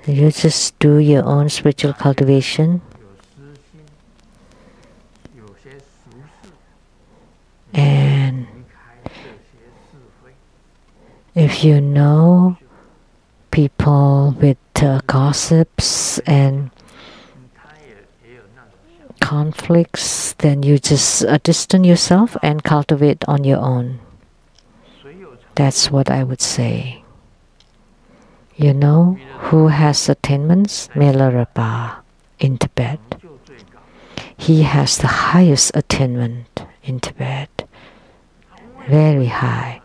You just do your own spiritual cultivation. And if you know people with gossips and conflicts, then you just distance yourself and cultivate on your own. That's what I would say. You know who has attainments? Milarepa in Tibet. He has the highest attainment in Tibet. Very high.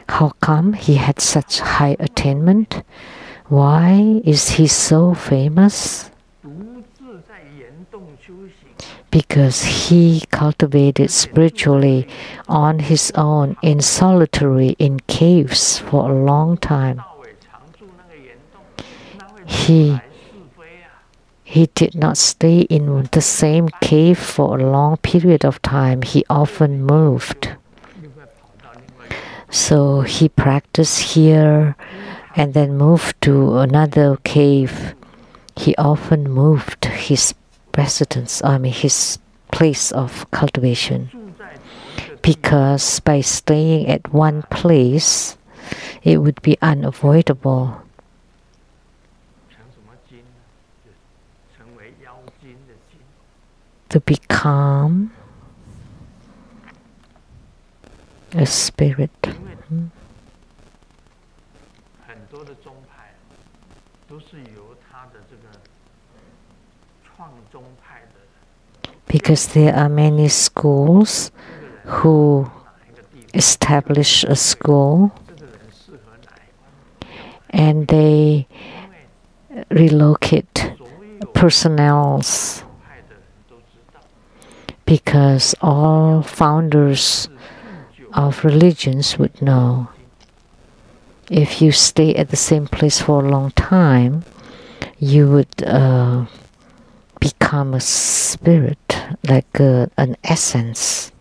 How come he had such high attainment? Why is he so famous? because he cultivated spiritually on his own in solitary in caves for a long time. He did not stay in the same cave for a long period of time. He often moved. So he practiced here and then moved to another cave. He often moved his residence, his place of cultivation. Because by staying at one place, it would be unavoidable to become a spirit. Because there are many schools who establish a school and they relocate personnels, because all founders of religions would know if you stay at the same place for a long time, you would become a spirit, like an essence.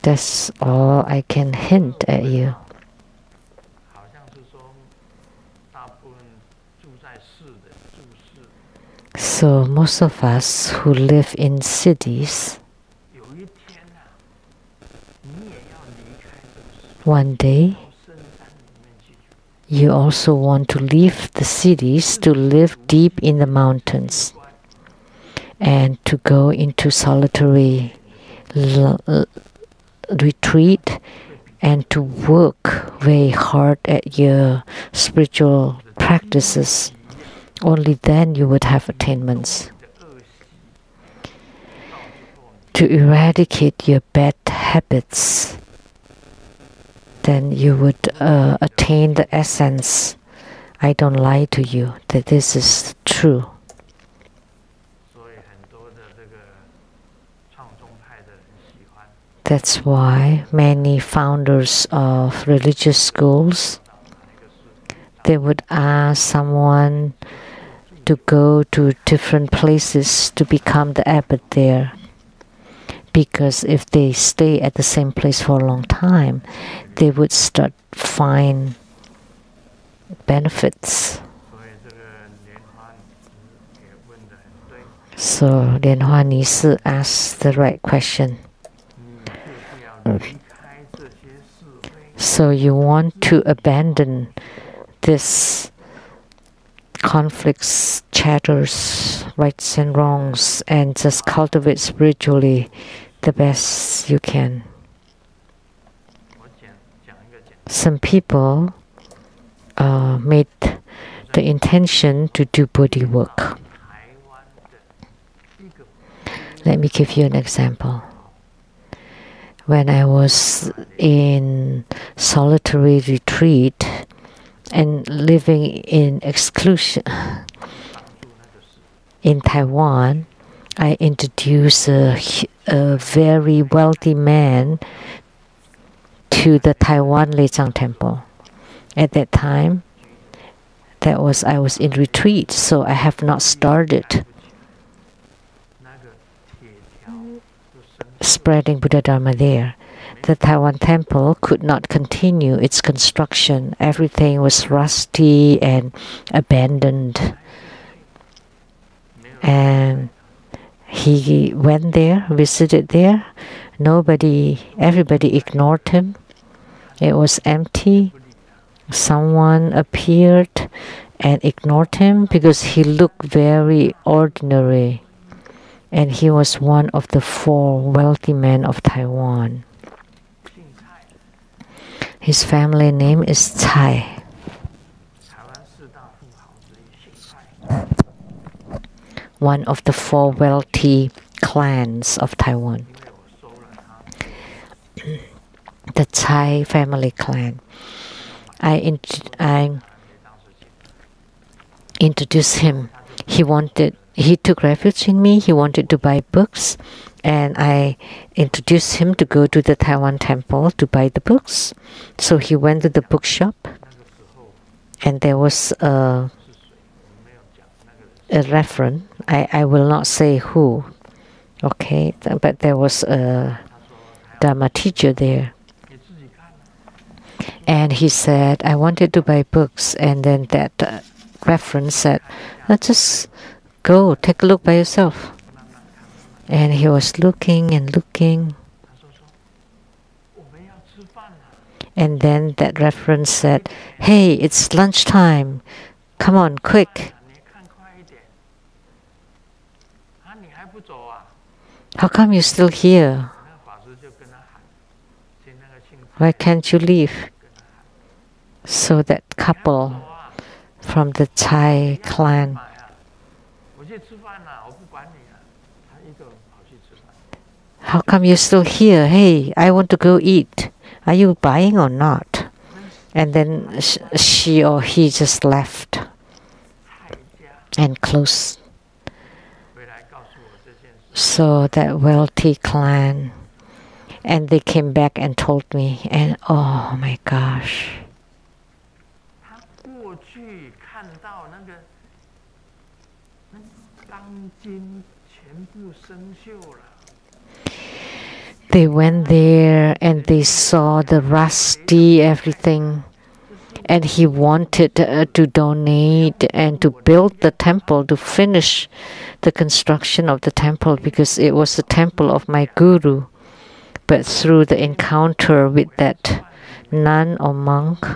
That's all I can hint at you. So most of us who live in cities, one day you also want to leave the cities to live deep in the mountains and to go into solitary retreat and to work very hard at your spiritual practices. Only then you would have attainments. To eradicate your bad habits, then you would attain the essence. I don't lie to you that this is true. That's why many founders of religious schools, they would ask someone to go to different places to become the abbot there. Because if they stay at the same place for a long time, they would start find benefits. So Lianhua Nisi asked the right question. So you want to abandon this conflicts, chatters, rights and wrongs, and just cultivate spiritually the best you can. Some people made the intention to do Bodhi work. Let me give you an example. When I was in solitary retreat and living in exclusion in Taiwan, I introduced a very wealthy man to the Taiwan Leizang Temple. At that time, I was in retreat, so I have not started spreading Buddha Dharma there. The Taiwan temple could not continue its construction. Everything was rusty and abandoned. And he went there, visited there. Everybody ignored him. It was empty. Someone appeared and ignored him because he looked very ordinary. And he was one of the 4 wealthy men of Taiwan. His family name is Cai. One of the 4 wealthy clans of Taiwan. The Cai family clan. I introduced him. He took refuge in me. He wanted to buy books, and I introduced him to go to the Taiwan temple to buy the books. So he went to the bookshop, and there was a referent. I will not say who, okay, but there was a Dharma teacher there. And he said, I wanted to buy books. And then that reference said, just go, take a look by yourself. And he was looking and looking. And then that reference said, hey, it's lunchtime. Come on, quick. How come you're still here? Why can't you leave? So that couple from the Thai clan, how come you're still here? Hey, I want to go eat. Are you buying or not? And then she or he just left and closed. So that wealthy clan, and they came back and told me, and oh my gosh. They went there and they saw the rusty everything, and he wanted to donate and to build the temple, to finish the construction of the temple, because it was the temple of my guru. But through the encounter with that nun or monk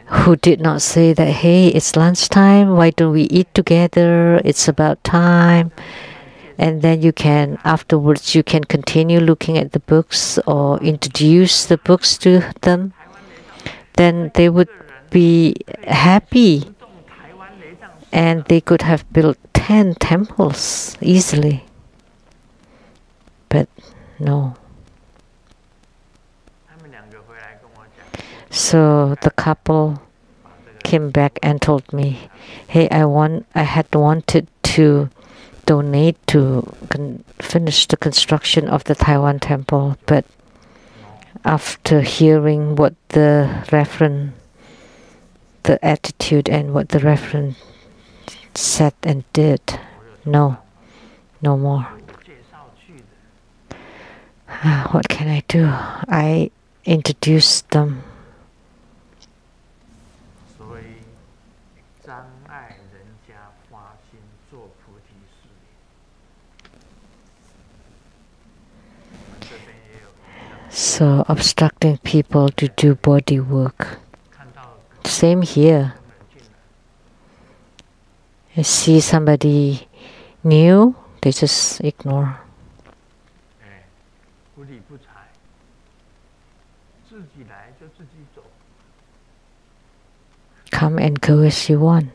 who did not say that, hey, it's lunchtime, why don't we eat together? It's about time. And then you can, afterwards, you can continue looking at the books or introduce the books to them. Then they would be happy. And they could have built 10 temples easily. But no. So the couple came back and told me, hey, I had wanted to donate to finish the construction of the Taiwan temple, but after hearing what the referent, the attitude and what the referent said and did, no more. What can I do? I introduced them. So obstructing people to do body work. Same here. You see somebody new, they just ignore. Come and go as you want.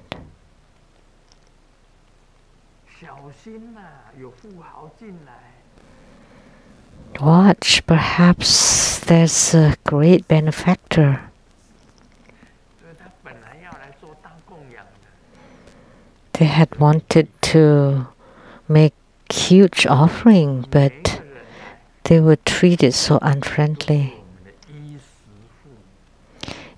Watch, perhaps there's a great benefactor. They had wanted to make huge offering, but they were treated so unfriendly.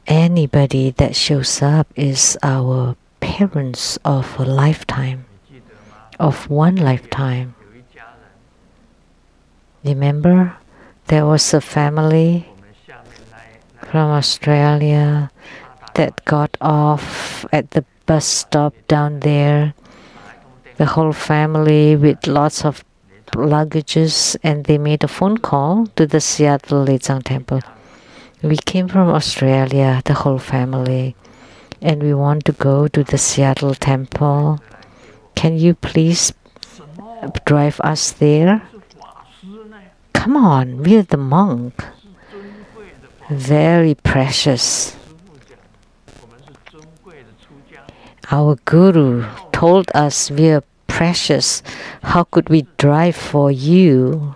Anybody that shows up is our parents of a lifetime, of one lifetime. Remember, there was a family from Australia that got off at the bus stop down there. The whole family with lots of luggages, and they made a phone call to the Seattle Lechang Temple. We came from Australia, the whole family, and we want to go to the Seattle Temple. Can you please drive us there? Come on, we're the monk. Very precious. Our guru told us we're precious. How could we drive for you?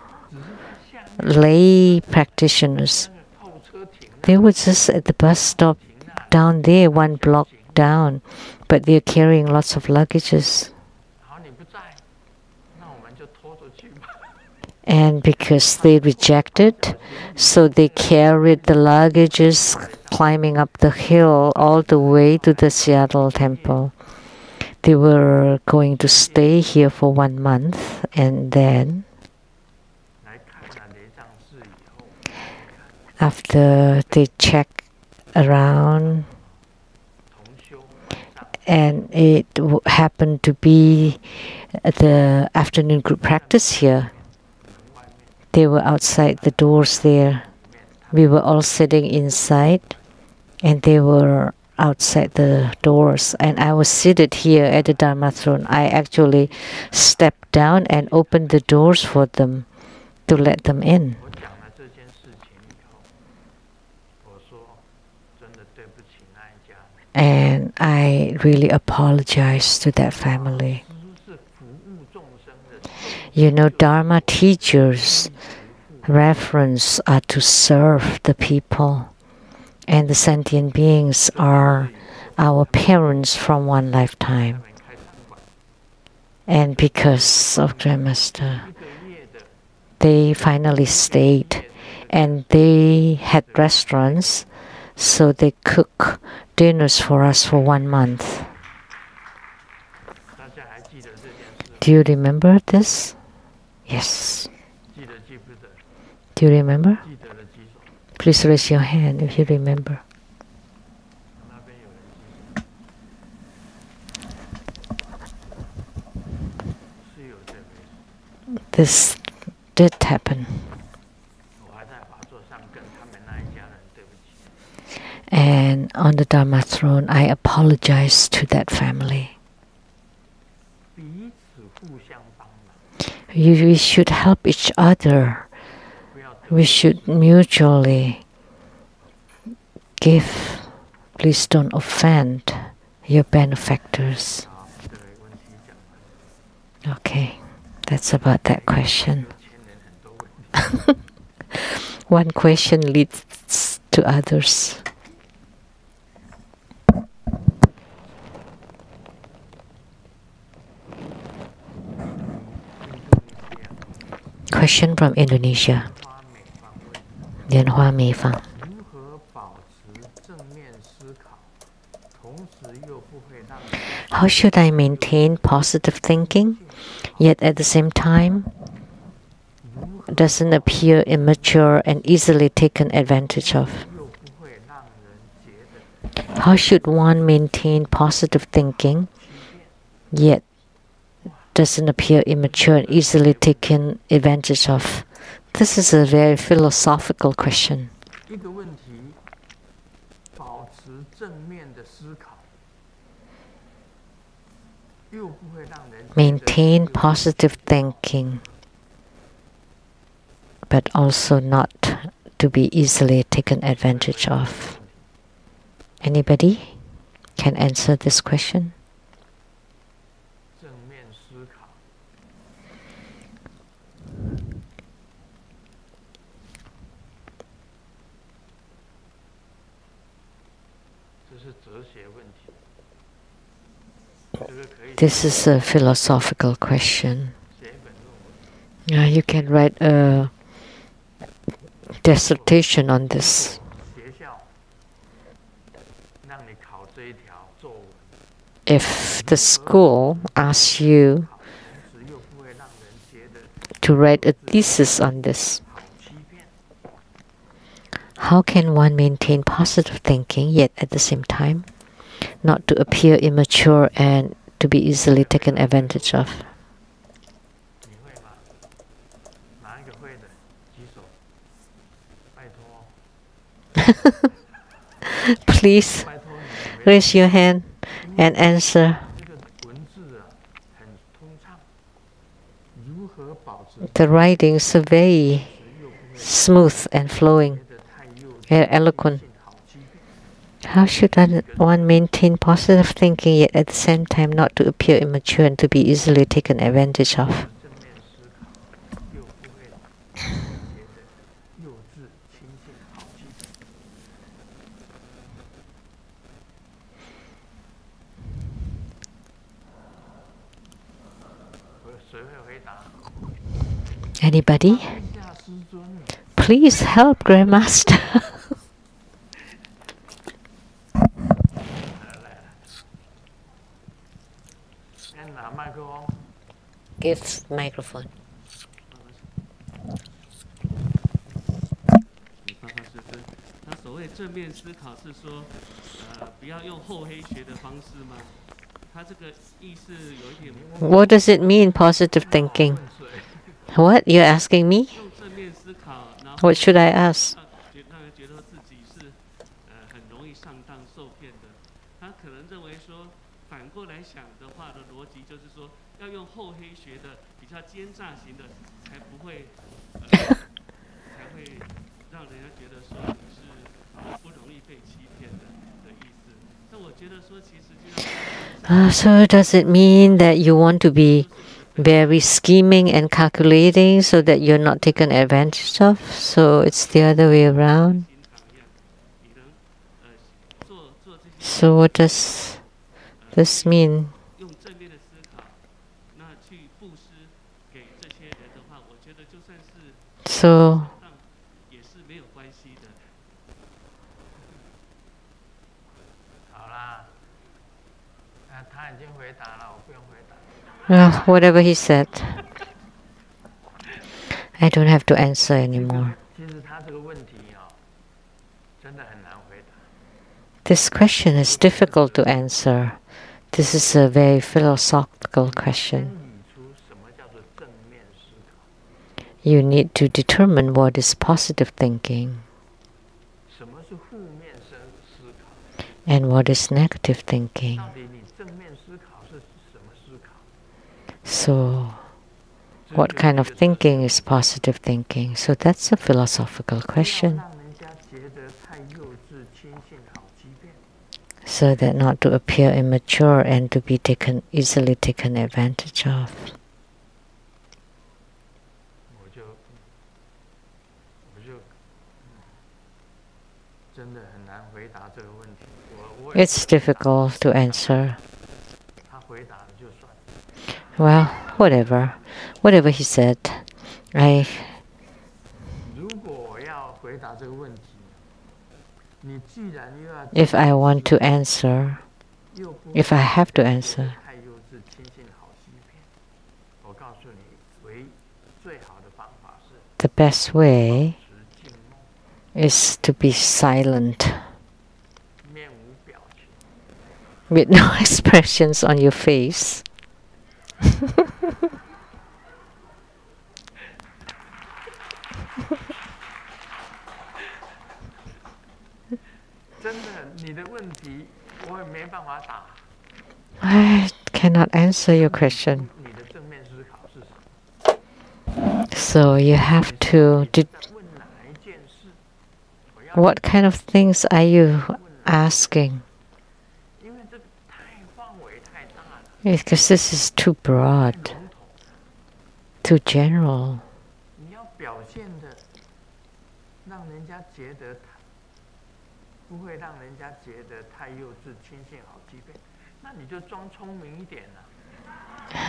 Lay practitioners. They were just at the bus stop down there, one block down, but they're carrying lots of luggages. And because they rejected, so they carried the luggages climbing up the hill all the way to the Seattle temple. They were going to stay here for 1 month, and then after they checked around, and it happened to be the afternoon group practice here. They were outside the doors there. We were all sitting inside, and they were outside the doors. And I was seated here at the Dharma throne. I actually stepped down and opened the doors for them to let them in. And I really apologize to that family. You know, Dharma teachers' reference are to serve the people, and the sentient beings are our parents from one lifetime. And because of Grandmaster, they finally stayed, and they had restaurants, so they cook dinners for us for 1 month. Do you remember this? Yes. Do you remember? Please raise your hand if you remember. This did happen. And on the Dharma throne, I apologize to that family. We should help each other. We should mutually give. Please don't offend your benefactors. Okay, that's about that question. One question leads to others. Question from Indonesia. Lian-Hua Mei Fang. How should I maintain positive thinking, yet at the same time doesn't appear immature and easily taken advantage of? How should one maintain positive thinking, yet doesn't appear immature and easily taken advantage of? This is a very philosophical question. Maintain positive thinking, but also not to be easily taken advantage of. Anybody can answer this question? This is a philosophical question. You can write a dissertation on this. If the school asks you to write a thesis on this, how can one maintain positive thinking, yet at the same time not to appear immature and to be easily taken advantage of? Please raise your hand and answer. The writings are very smooth and flowing, very eloquent. How should one maintain positive thinking, yet at the same time not to appear immature and to be easily taken advantage of? Anybody? Please help, Grandmaster. Give microphone. What does it mean, positive thinking? What? You're asking me? What should I ask? So does it mean that you want to be very scheming and calculating so that you're not taken advantage of? So it's the other way around. So what does this mean? So whatever he said, I don't have to answer anymore. This question is difficult to answer. This is a very philosophical question. You need to determine what is positive thinking and what is negative thinking. So, what kind of thinking is positive thinking? So that's a philosophical question. So that not to appear immature and to be easily taken advantage of. It's difficult to answer. Well, whatever he said, if I want to answer, if I have to answer, the best way is to be silent with no expressions on your face. I cannot answer your question. So you have to. What kind of things are you asking? Because this is too broad, too general.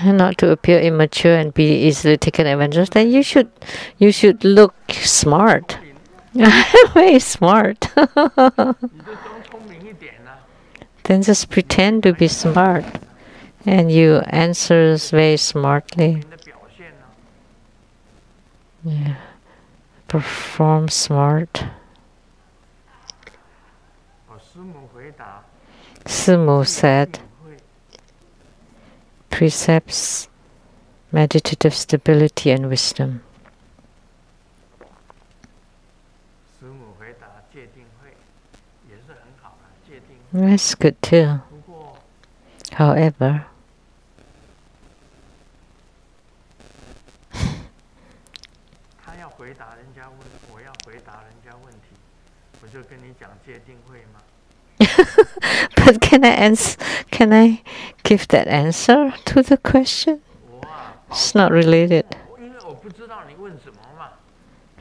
Not to appear immature and be easily taken advantage of, then you should look smart. Very smart. Then just pretend to be smart. And you answer very smartly. Yeah. Perform smart. Sumo said, precepts, meditative stability and wisdom. That's good too. However, but can I give that answer to the question? It's not related.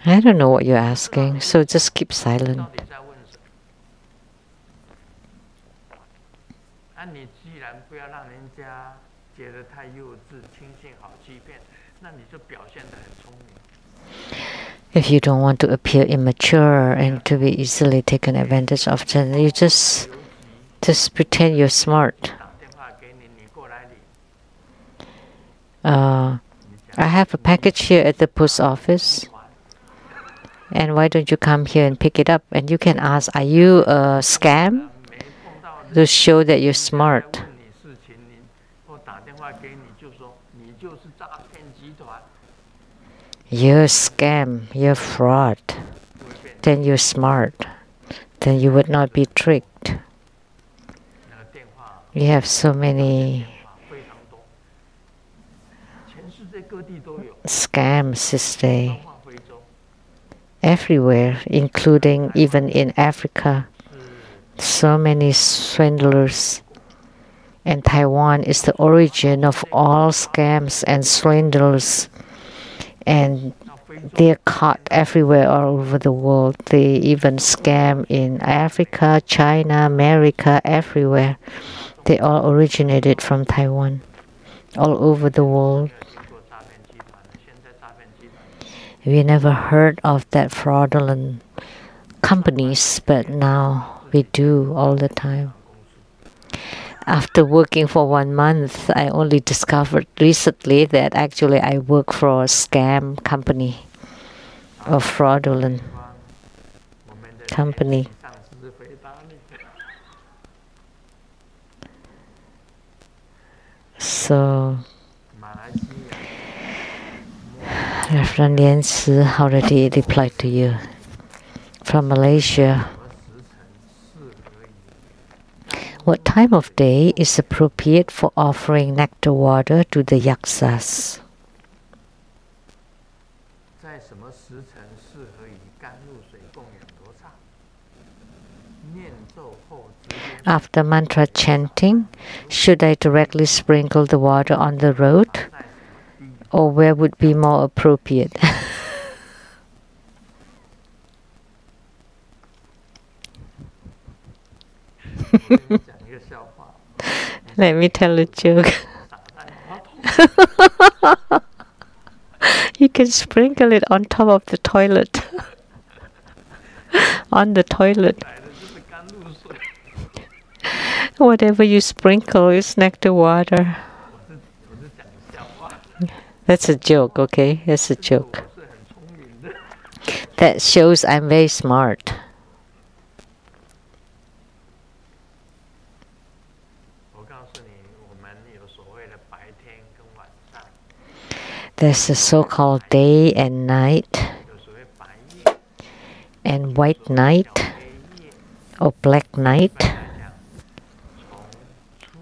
I don't know what you're asking, so just keep silent. If you don't want to appear immature and to be easily taken advantage of, then you just pretend you're smart. I have a package here at the post office, and why don't you come here and pick it up? And you can ask, are you a scam? To show that you're smart. You're a scam, you're fraud. Then you're smart. Then you would not be tricked. You have so many scams this day. Everywhere, including even in Africa. So many swindlers. And Taiwan is the origin of all scams and swindlers. And they're caught everywhere all over the world. They even scam in Africa, China, America, everywhere. They all originated from Taiwan, all over the world. We never heard of that fraudulent companies, but now we do all the time. After working for 1 month, I only discovered recently that actually I work for a scam company, a fraudulent company. So, Reverend Lian-Shi already replied to you. From Malaysia, what time of day is appropriate for offering nectar water to the yaksas? After mantra chanting, should I directly sprinkle the water on the road, or where would be more appropriate? Let me tell a joke. You can sprinkle it on top of the toilet. On the toilet. Whatever you sprinkle is nectar water. That's a joke, okay? That's a joke. That shows I'm very smart. There's a so-called day and night, and white night, or black night.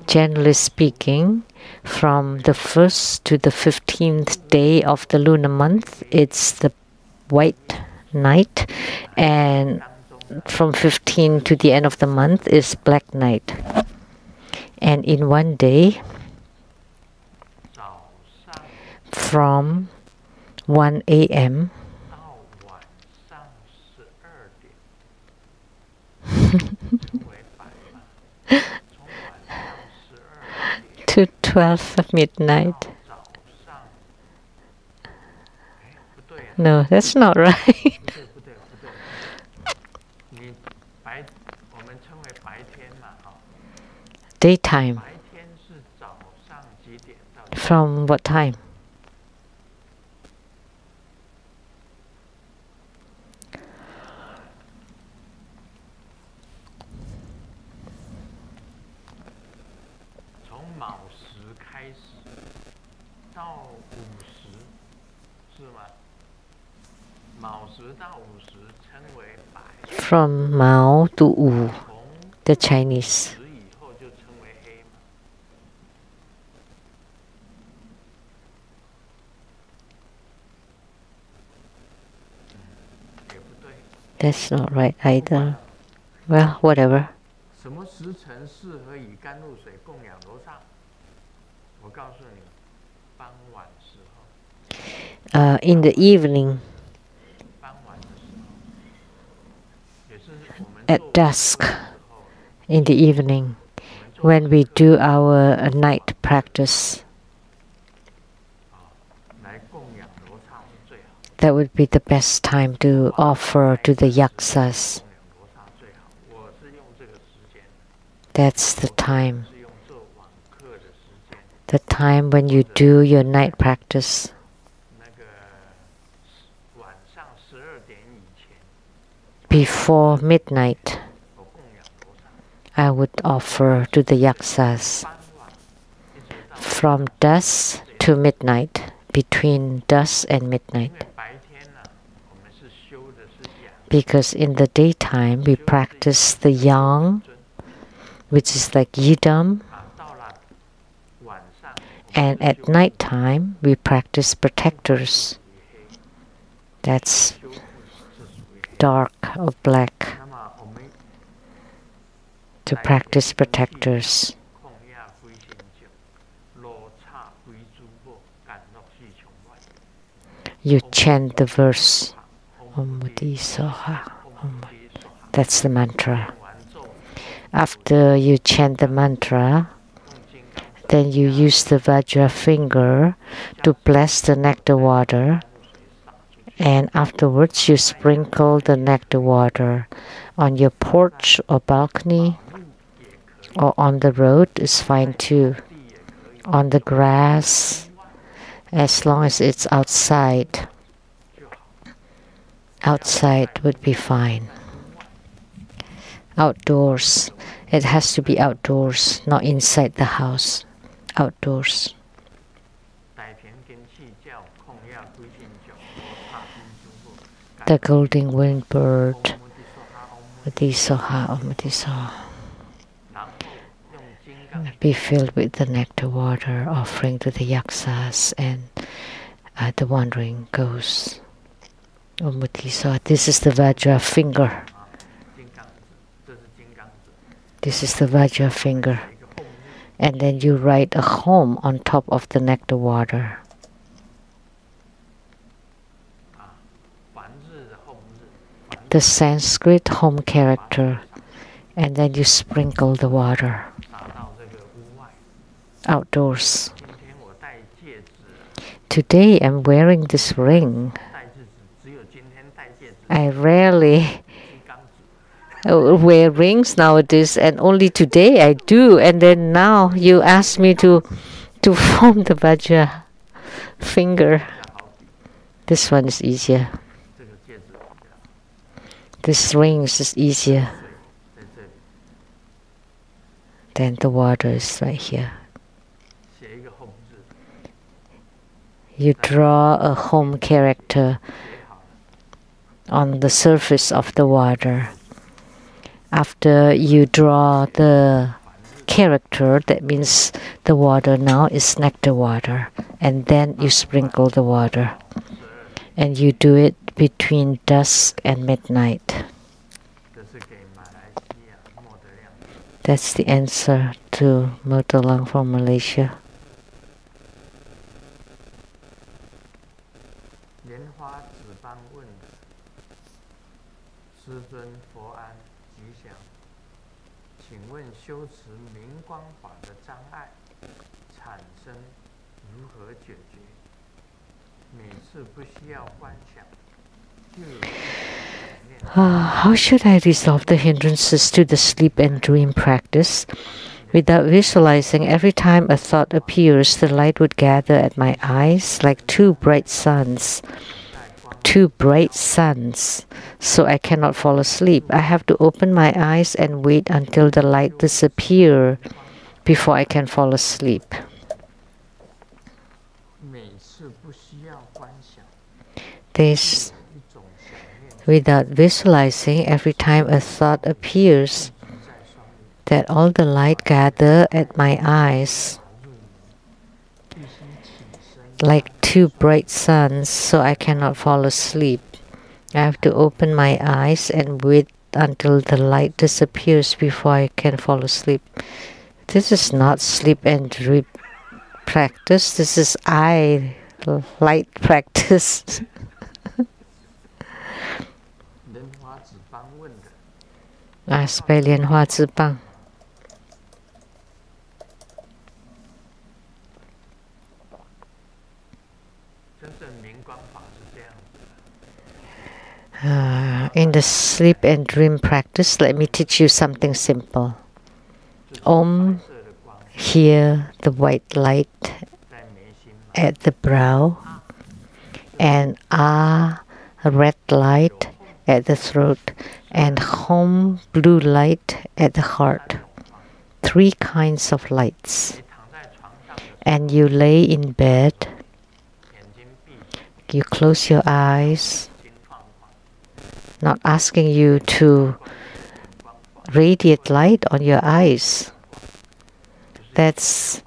Generally speaking, from the 1st to the 15th day of the lunar month, it's the white night, and from 15 to the end of the month is black night. And in one day, from 1 a.m. to 12 of midnight. No, that's not right. Daytime. From what time? From Mao to Wu, the Chinese. That's not right either. Well, whatever. In the evening, at dusk, in the evening, when we do our night practice, That would be the best time to offer to the yaksas. That's the time. The time when you do your night practice. Before midnight, I would offer to the yaksas. From dusk to midnight, between dusk and midnight. Because in the daytime we practice the yang, which is like yidam, and at night time we practice protectors. That's dark or black. To practice protectors. You chant the verse. That's the mantra. After you chant the mantra, then you use the Vajra finger to bless the nectar water, and afterwards you sprinkle the nectar water on your porch or balcony, or on the road is fine too. On the grass, as long as it's outside. Outside would be fine. Outdoors. It has to be outdoors, not inside the house. Outdoors. The golden winged bird. Be filled with the nectar water, offering to the yaksas and the wandering ghosts. This is the Vajra finger. This is the Vajra finger. And then you write a home on top of the nectar water. The Sanskrit home character. And then you sprinkle the water. Outdoors. Today I'm wearing this ring. I rarely wear rings nowadays, and only today I do. And then now you ask me to form the Vajra finger. This one is easier. This ring is just easier. Then the water is right here. You draw a home character on the surface of the water. After you draw the character, that means the water now is nectar water, and then you sprinkle the water. And you do it between dusk and midnight. That's the answer to Motolang from Malaysia. How should I resolve the hindrances to the sleep and dream practice? Without visualizing, every time a thought appears, the light would gather at my eyes like two bright suns. Two bright suns, so I cannot fall asleep. I have to open my eyes and wait until the light disappears before I can fall asleep. This, without visualizing, every time a thought appears, that all the light gather at my eyes like two bright suns, so I cannot fall asleep. I have to open my eyes and wait until the light disappears before I can fall asleep. This is not sleep and dream practice. This is eye light practice. Ask by Lian Hua Zi Bang. In the sleep and dream practice, let me teach you something simple. Om, hear the white light at the brow, and Ah, red light at the throat, and Hom, blue light at the heart. 3 kinds of lights. And you lay in bed, you close your eyes, not asking you to radiate light on your eyes. That's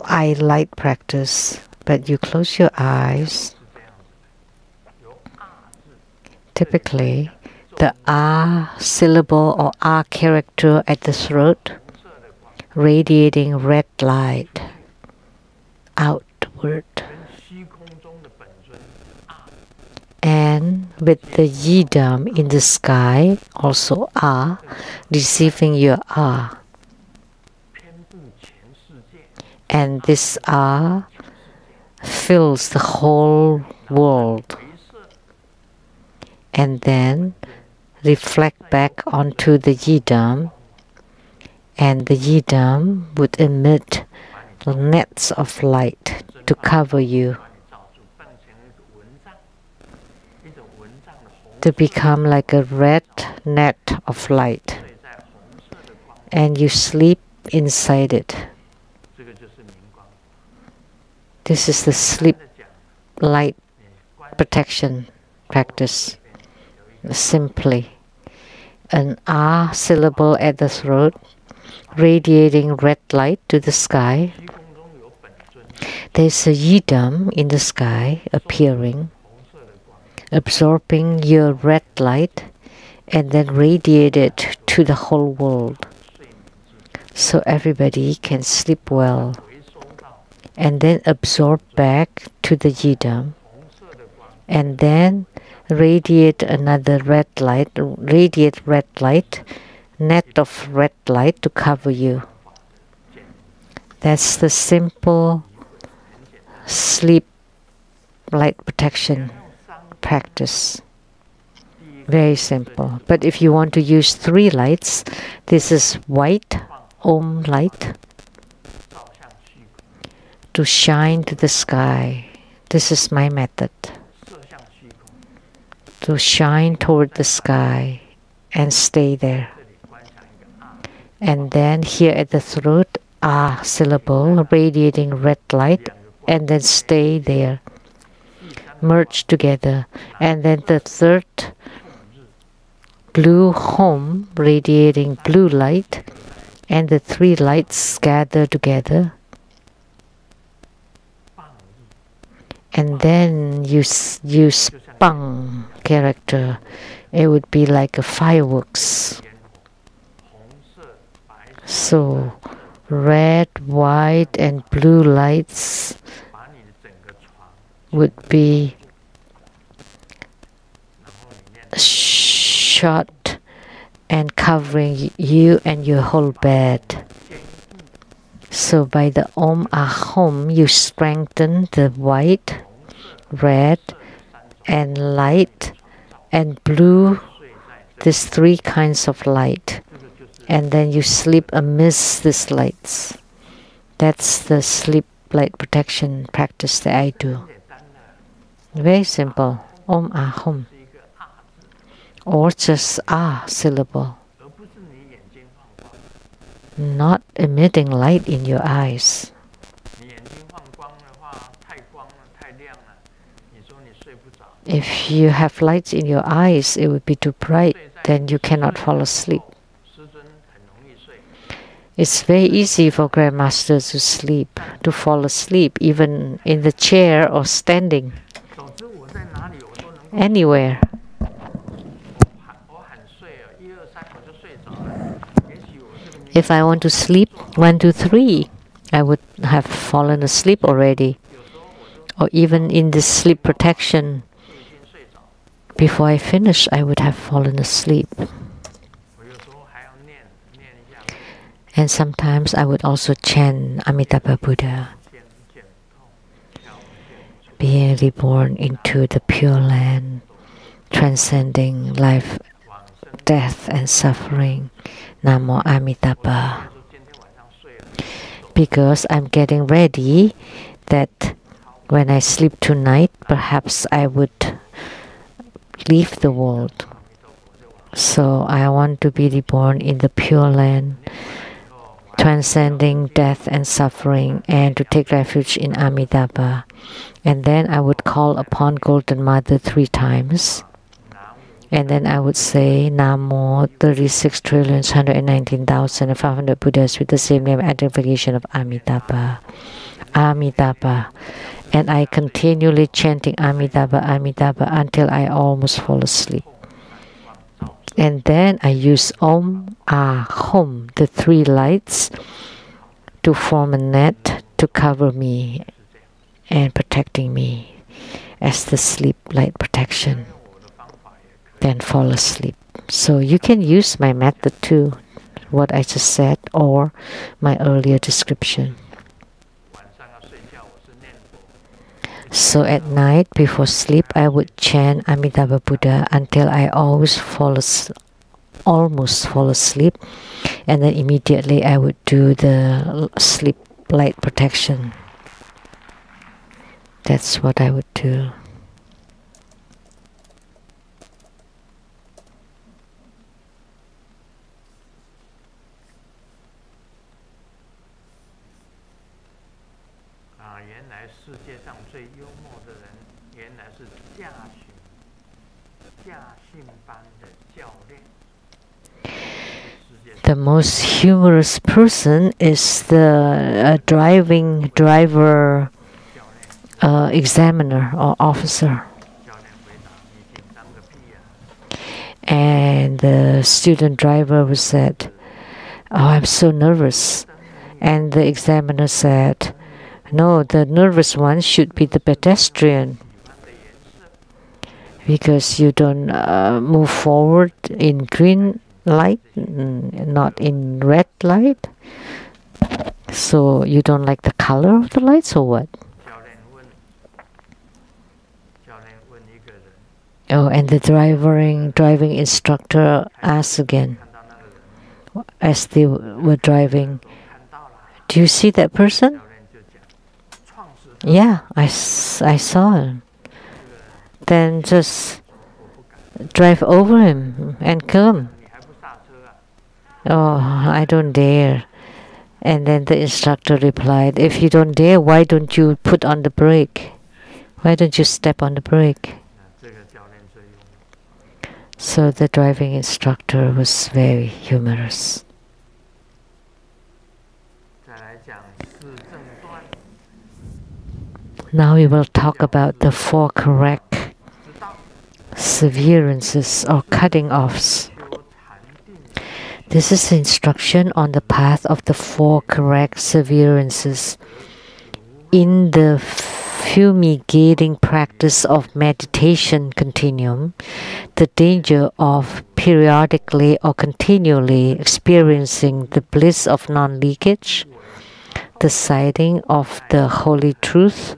eye light practice. But you close your eyes. Typically, the Ah syllable or Ah character at the throat, radiating red light outward. And with the Yidam in the sky, also Ah, receiving your Ah. And this Ah fills the whole world. And then reflect back onto the Yidam, and the Yidam would emit nets of light to cover you, to become like a red net of light, and you sleep inside it. This is the sleep light protection practice. Simply, an Ah syllable at the throat, radiating red light to the sky. There's a Yidam in the sky appearing, absorbing your red light, and then radiate it to the whole world, so everybody can sleep well, and then absorb back to the Yidam, and then radiate another red light, net of red light to cover you. That's the simple sleep light protection practice. Very simple. But if you want to use 3 lights, this is white Om light to shine to the sky. This is my method. To shine toward the sky and stay there. And then here at the throat, Ah syllable, radiating red light, and then stay there. Merge together. And then the third, blue Hom, radiating blue light, and the 3 lights gather together. And then you use Bang character. It would be like a fireworks. So red, white, and blue lights would be shot and covering you and your whole bed. So by the Om Ahom, you strengthen the white, red, and light, and blue, these 3 kinds of light. And then you sleep amidst these lights. That's the sleep light protection practice that I do. Very simple. Om Ahom. Or just Ah syllable. Not emitting light in your eyes. If you have lights in your eyes, it would be too bright, then you cannot fall asleep. It's very easy for Grandmasters to sleep, to fall asleep, even in the chair or standing. Anywhere. If I want to sleep 1, 2, 3, I would have fallen asleep already. Or even in the sleep protection, before I finish, I would have fallen asleep. And sometimes I would also chant Amitabha Buddha. being reborn into the Pure Land, transcending life, death, and suffering. Namo Amitabha. Because I'm getting ready that when I sleep tonight, perhaps I would leave the world. So I want to be reborn in the Pure Land, transcending death and suffering, and to take refuge in Amitabha. And then I would call upon Golden Mother 3 times. And then I would say Namo 36,119,500 Buddhas with the same name identification of Amitabha. Amitabha. And I continually chanting Amitabha, Amitabha until I almost fall asleep. And then I use Om, Ah, Hom, the 3 lights, to form a net to cover me and protecting me as the sleep light protection. Then fall asleep. So you can use my method too, what I just said, or my earlier description. So at night before sleep, I would chant Amitabha Buddha until I almost fall asleep, and then immediately I would do the sleep light protection. That's what I would do. The most humorous person is the driver examiner or officer. And the student driver was said, "Oh, I'm so nervous." And the examiner said, "No, the nervous one should be the pedestrian, because you don't move forward in green light, not in red light. So you don't like the color of the lights or what?" Oh, and the driving instructor asked again, as they were driving, "Do you see that person?" "Yeah, I saw him." "Then just drive over him and kill him." "Oh, I don't dare." And then the instructor replied, "If you don't dare, why don't you put on the brake? Why don't you step on the brake?" So the driving instructor was very humorous. Now we will talk about the 4 correct severances or cutting offs. This is instruction on the path of the 4 correct severances. In the fumigating practice of meditation continuum, the danger of periodically or continually experiencing the bliss of non-leakage, the sighting of the holy truth,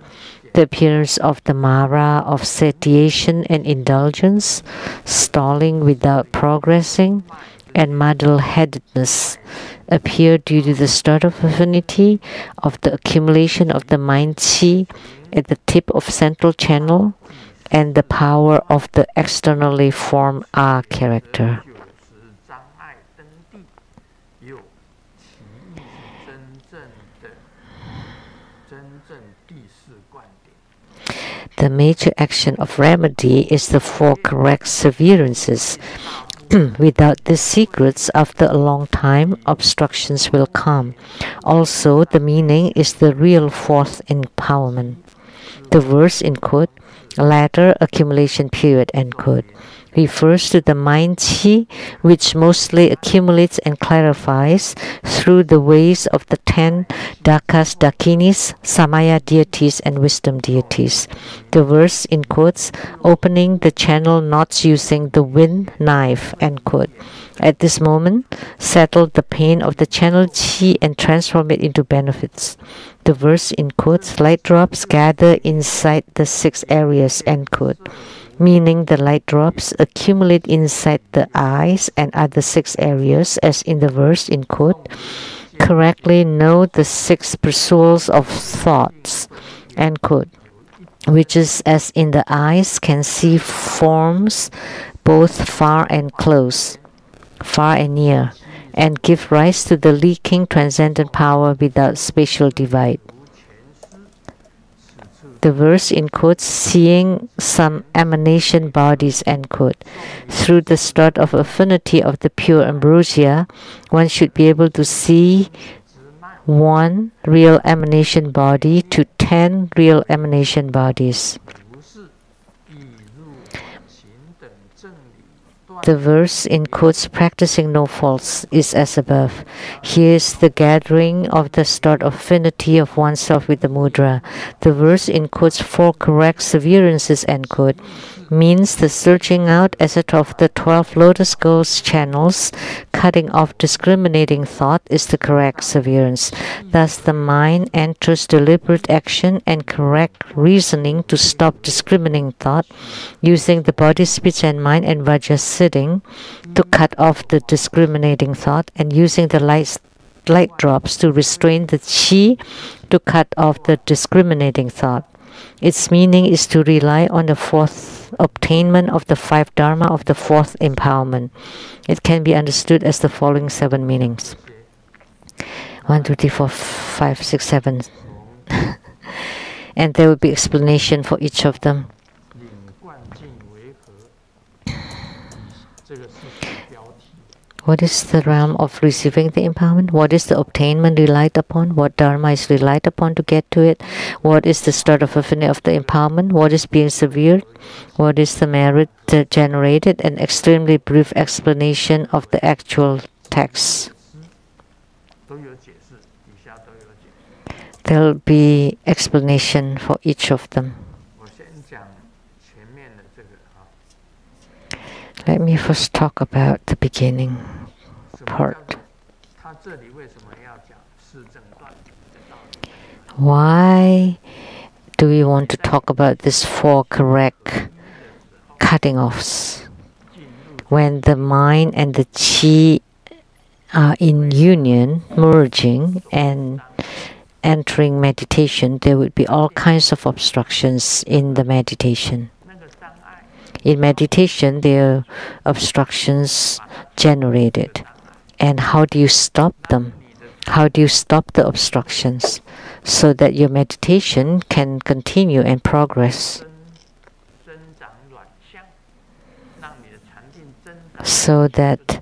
the appearance of the Mara of satiation and indulgence, stalling without progressing, and muddle-headedness appear due to the start of affinity of the accumulation of the mind qi at the tip of central channel and the power of the externally formed A character. The major action of remedy is the 4 correct severances. Without the secrets, after a long time, obstructions will come. Also, the meaning is the real 4th empowerment. The verse in quote, latter accumulation period, end quote. refers to the mind qi, which mostly accumulates and clarifies through the ways of the 10 dakas, dakinis, samaya deities, and wisdom deities. The verse in quotes, opening the channel knots using the wind knife, end quote. At this moment, settle the pain of the channel qi and transform it into benefits. The verse in quotes, light drops gather inside the 6 areas, end quote. Meaning the light drops accumulate inside the eyes and other 6 areas, as in the verse in quote, correctly know the 6 pursuits of thoughts, end quote, which is as in the eyes can see forms both far and close, far and near, and give rise to the leaking transcendent power without spatial divide. The verse in quotes, seeing some emanation bodies, end quote. Through the start of affinity of the pure ambrosia, one should be able to see 1 real emanation body to 10 real emanation bodies. The verse in quotes, practicing no faults, is as above. Here is the gathering of the start of affinity of oneself with the mudra. The verse in quotes, 4 correct severances, end quote, means the searching out, etc., of the 12 lotus goals channels, cutting off discriminating thought, is the correct severance. Thus, the mind enters deliberate action and correct reasoning to stop discriminating thought, using the body, speech, and mind and vajra sitting to cut off the discriminating thought, and using the light drops to restrain the qi to cut off the discriminating thought. Its meaning is to rely on the 4th obtainment of the 5 dharma of the 4th empowerment. It can be understood as the following 7 meanings. 1, 2, 3, 4, 5, 6, 7. And there will be explanation for each of them. What is the realm of receiving the empowerment? What is the obtainment relied upon? What dharma is relied upon to get to it? What is the start of affinity of the empowerment? What is being severed? What is the merit generated? An extremely brief explanation of the actual text. There will be explanation for each of them. Let me first talk about the beginning part. Why do we want to talk about this 4 correct cutting offs? When the mind and the qi are in union, merging and entering meditation, there would be all kinds of obstructions in the meditation. In meditation, there are obstructions generated. And how do you stop them? How do you stop the obstructions so that your meditation can continue and progress? So that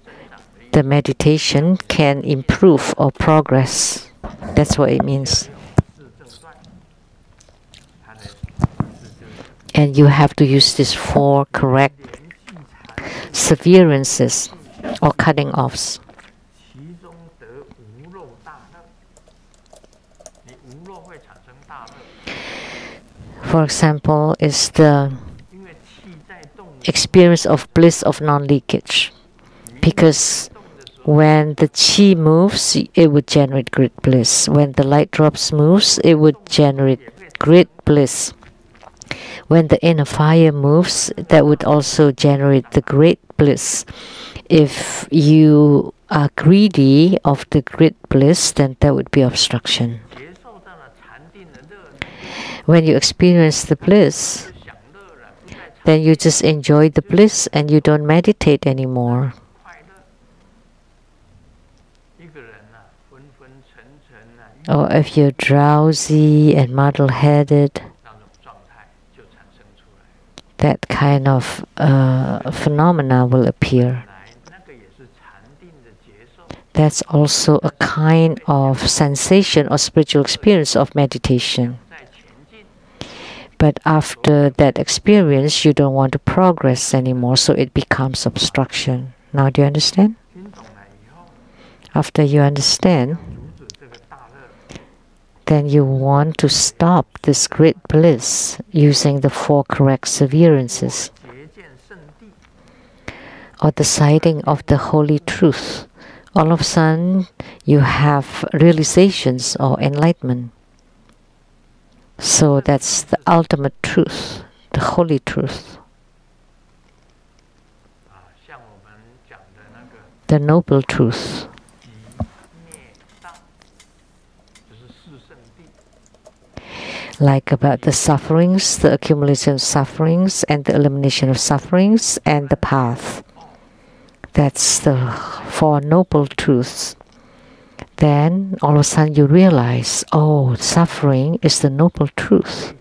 the meditation can improve or progress. That's what it means. And you have to use these 4 correct severances or cutting offs. For example, is the experience of bliss of non-leakage. Because when the qi moves, it would generate great bliss. When the light drops moves, it would generate great bliss. When the inner fire moves, that would also generate the great bliss. If you are greedy of the great bliss, then that would be obstruction. When you experience the bliss, then you just enjoy the bliss and you don't meditate anymore. Or if you're drowsy and muddle-headed, that kind of phenomena will appear. That's also a kind of sensation or spiritual experience of meditation. But after that experience, you don't want to progress anymore, so it becomes obstruction. Now do you understand? After you understand, then you want to stop this great bliss using the 4 correct severances, or the sighting of the holy truth. All of a sudden, you have realizations or enlightenment. So that's the ultimate truth, the holy truth, the noble truth. Like about the sufferings, the accumulation of sufferings, and the elimination of sufferings, and the path. That's the 4 noble truths. Then all of a sudden you realize, oh, suffering is the noble truth.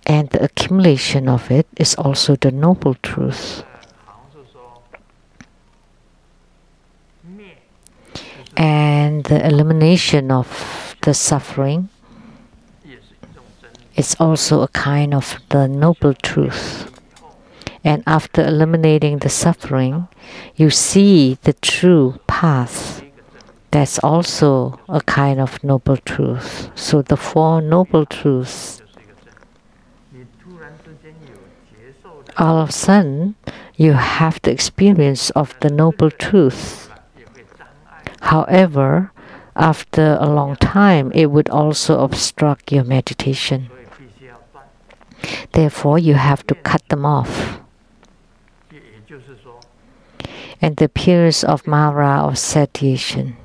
And the accumulation of it is also the noble truth. And the elimination of the suffering is also a kind of the noble truth. And after eliminating the suffering, you see the true path. That's also a kind of noble truth. So the 4 noble truths, all of a sudden, you have the experience of the noble truth. However, after a long time, it would also obstruct your meditation. Therefore, you have to cut them off. And the periods of Mara or satiation.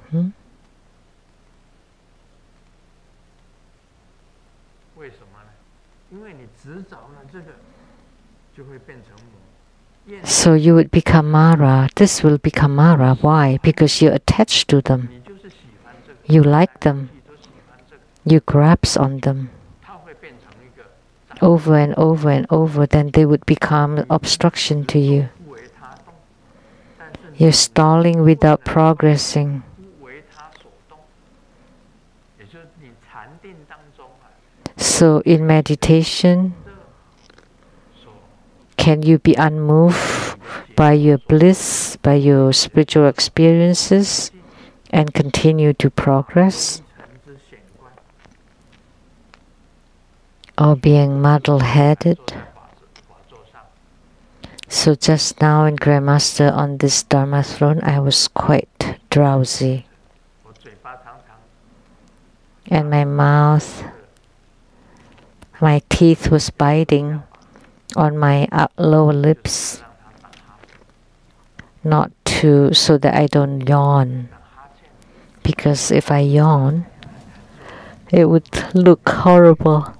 So you would become Mara. This will become Mara. Why? Because you're attached to them. You like them. You grasp on them. Over and over and over, then they would become obstruction to you. You're stalling without progressing. So in meditation, can you be unmoved by your bliss, by your spiritual experiences, and continue to progress? Or being muddle-headed? So just now in Grandmaster on this Dharma throne, I was quite drowsy. And my mouth, my teeth was biting on my lower lips, not to, so that I don't yawn. Because if I yawn, it would look horrible.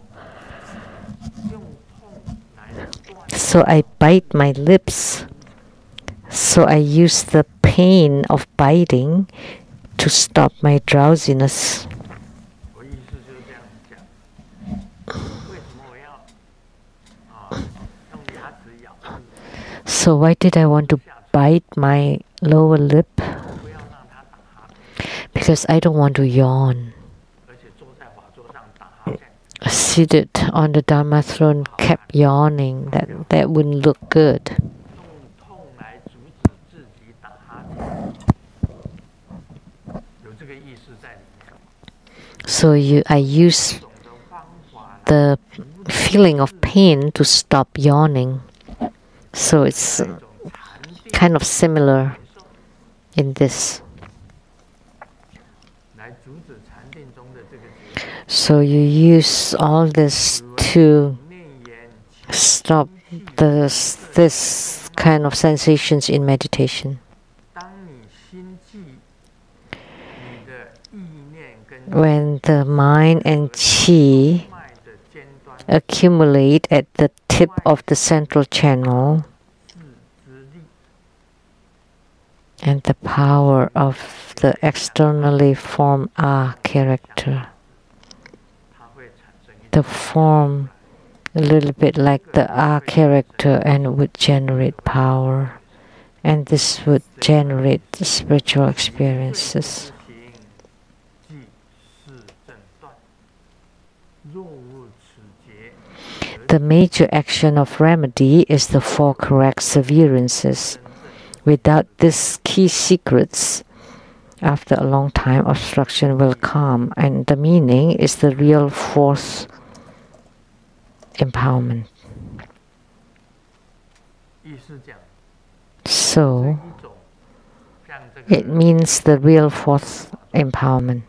So I bite my lips. So I use the pain of biting to stop my drowsiness. So why did I want to bite my lower lip? Because I don't want to yawn. Seated on the Dharma throne, kept yawning. That wouldn't look good. So I use the feeling of pain to stop yawning. So it's kind of similar in this. So you use all this to stop this kind of sensations in meditation. When the mind and qi accumulate at the tip of the central channel, and the power of the externally formed character, the form a little bit like the character, and would generate power, and this would generate spiritual experiences. The major action of remedy is the four correct severances. Without these key secrets, after a long time, obstruction will come, and the meaning is the real fourth empowerment. So, it means the real fourth empowerment.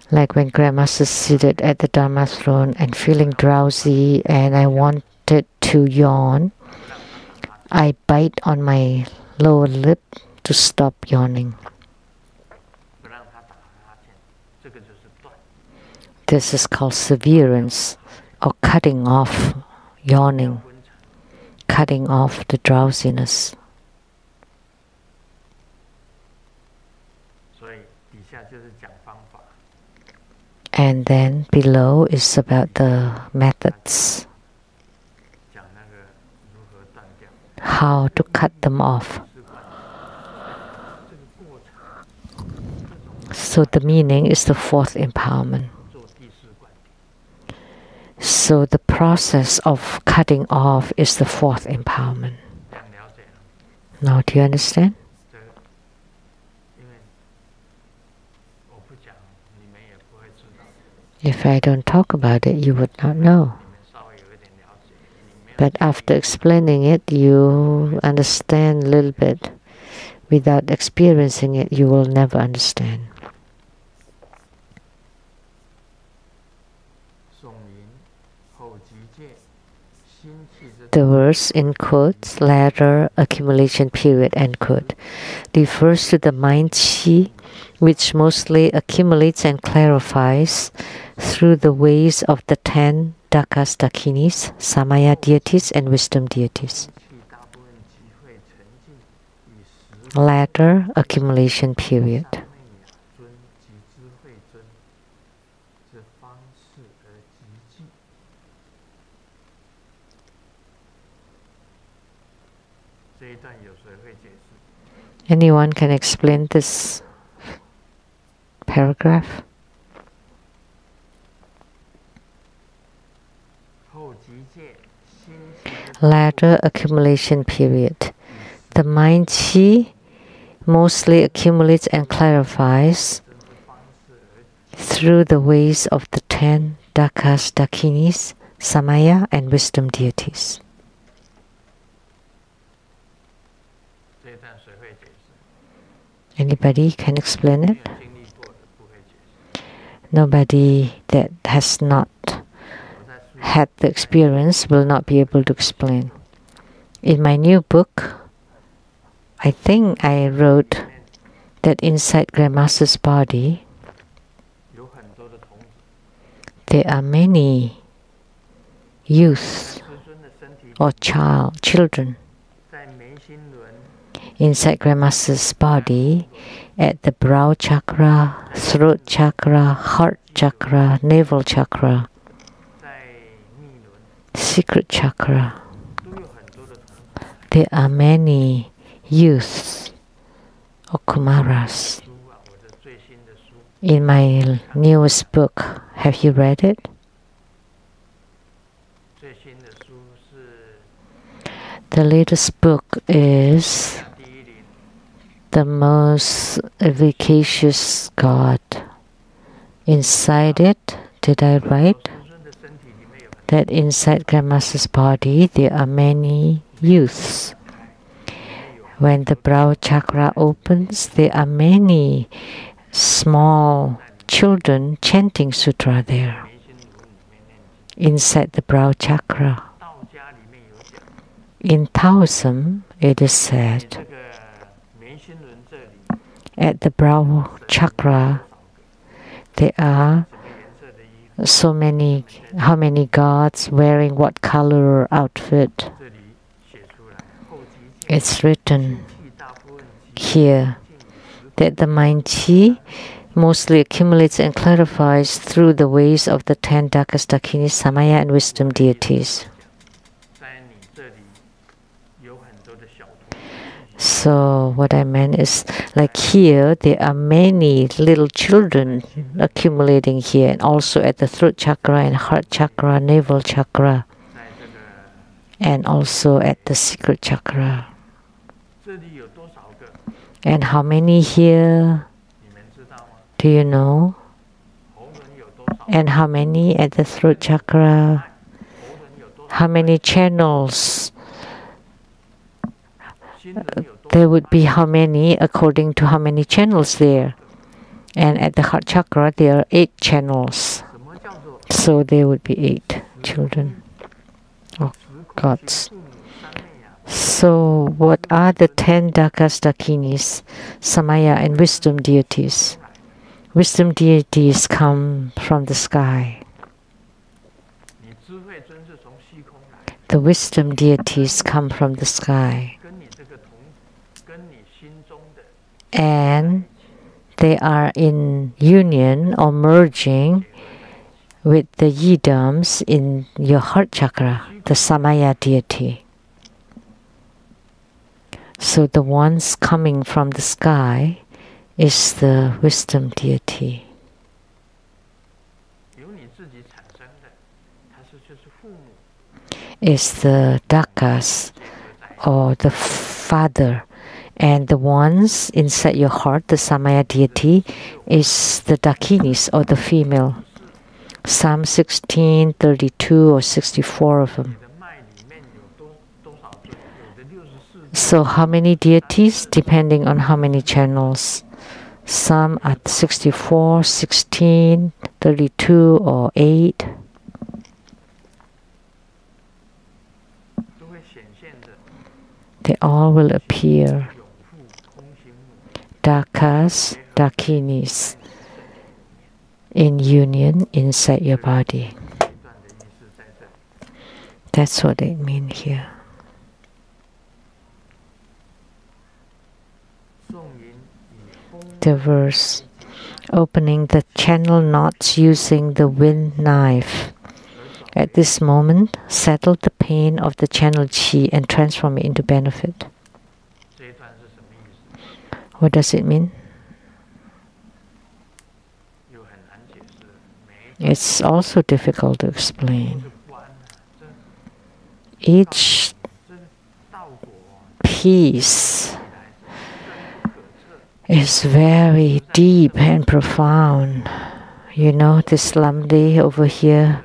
Like when Grandmaster is seated at the Dharma throne and feeling drowsy and I wanted to yawn, I bite on my lower lip to stop yawning. This is called severance, or cutting off yawning, cutting off the drowsiness. And then below is about the methods, how to cut them off. So the meaning is the fourth empowerment. So the process of cutting off is the fourth empowerment. Now do you understand? If I don't talk about it, you would not know. But after explaining it, you understand a little bit. Without experiencing it, you will never understand. The verse in quotes, latter accumulation period, end quote, refers to the mind chi, which mostly accumulates and clarifies through the ways of the 10 dakas dakinis, samaya deities, and wisdom deities. Latter accumulation period. Anyone can explain this paragraph? Latter accumulation period. The mind chi mostly accumulates and clarifies through the ways of the 10 dakas dakinis, samaya, and wisdom deities. Anybody can explain it? Nobody that has not had the experience will not be able to explain. In my new book, I think I wrote that inside Grandmaster's body, there are many youth or children. Inside Grandmaster's body, at the brow chakra, throat chakra, heart chakra, navel chakra, secret chakra, there are many youths or kumaras. In my newest book, have you read it? The latest book is The Most Efficacious God. Inside it, did I write that inside Grandmaster's body there are many youths? When the brow chakra opens, there are many small children chanting sutra there. Inside the brow chakra. In Taoism, it is said, at the brow chakra, there are so many, how many gods wearing what color or outfit. It's written here that the mind chi mostly accumulates and clarifies through the ways of the 10 dakas dakinis, samaya, and wisdom deities. So what I meant is, like here, there are many little children accumulating here, and also at the throat chakra and heart chakra, navel chakra, and also at the secret chakra. And how many here? Do you know? And how many at the throat chakra? How many channels? There would be how many according to how many channels there. And at the heart chakra, there are 8 channels. So there would be 8 children or gods. So what are the 10 dakas, dakinis, samaya, and wisdom deities? Wisdom deities come from the sky. The wisdom deities come from the sky. And they are in union or merging with the yidams in your heart chakra, the samaya deity. So the ones coming from the sky is the wisdom deity. Is the dakas or the father, and the ones inside your heart, the samaya deity, is the dakinis or the female. Psalm 16, 32 or 64 of them. So how many deities? Depending on how many channels. Some are 64, 16, 32 or 8. They all will appear. Dakas, dakinis, in union inside your body. That's what it means here. The verse, opening the channel knots using the wind knife. At this moment, settle the pain of the channel chi and transform it into benefit. What does it mean? It's also difficult to explain. Each piece is very deep and profound. You know, this Lamdre over here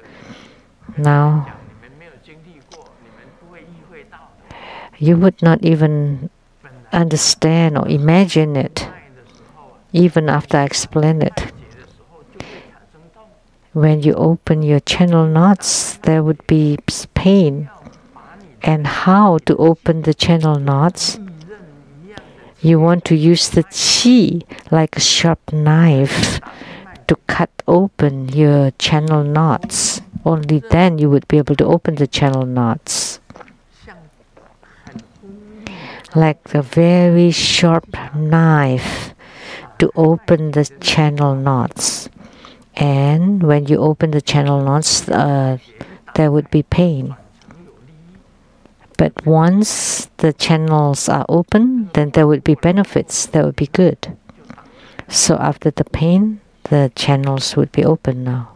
now, you would not even understand or imagine it, even after I explain it. When you open your channel knots, there would be pain. And how to open the channel knots? You want to use the chi like a sharp knife to cut open your channel knots. Only then you would be able to open the channel knots. Like a very sharp knife to open the channel knots. And when you open the channel knots, there would be pain. But once the channels are open, then there would be benefits. That would be good. So after the pain, the channels would be open now.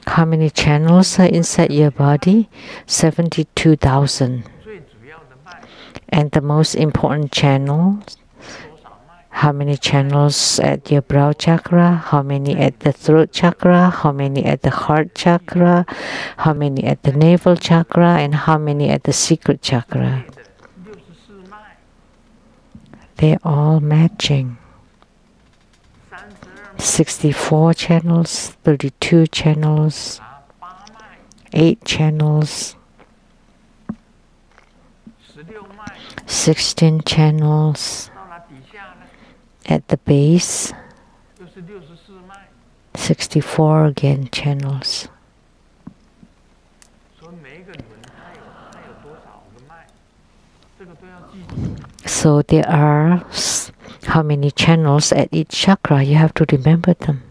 How many channels are inside your body? 72,000. And the most important channels, how many channels at your brow chakra, how many at the throat chakra, how many at the heart chakra, how many at the navel chakra, and how many at the secret chakra. They're all matching. 64 channels, 32 channels, 8 channels, 16 channels. At the base, 64 again channels. So there are how many channels at each chakra? You have to remember them.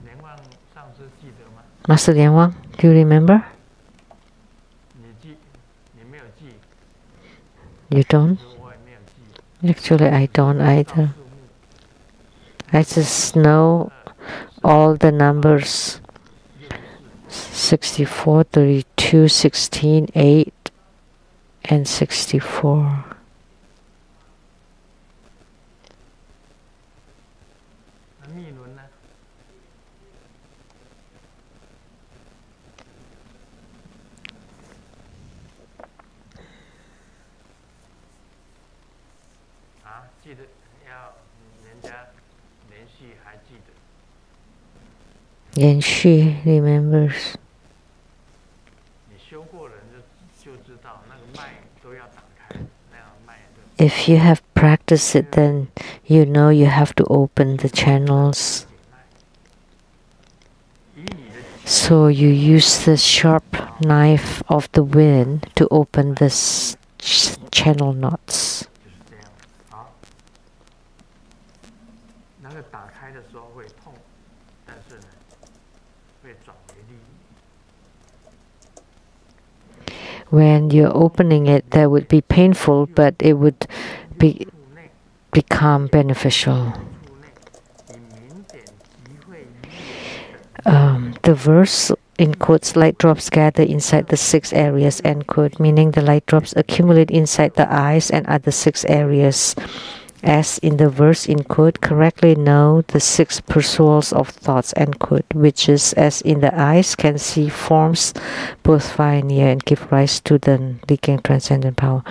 Master Lian Wang, do you remember? You don't? Actually, I don't either. I just know all the numbers 64, 32, 16, 8, and 64. Yan-Xu remembers. If you have practiced it, then you know you have to open the channels. So you use the sharp knife of the wind to open the channel knots. When you're opening it, that would be painful, but it would become beneficial. The verse in quotes, light drops gather inside the 6 areas, end quote, meaning the light drops accumulate inside the eyes and other 6 areas. As in the verse in quote, correctly know the 6 pursuits of thoughts, end quote, which is as in the eyes can see forms both far and near and give rise to the leaking transcendent power.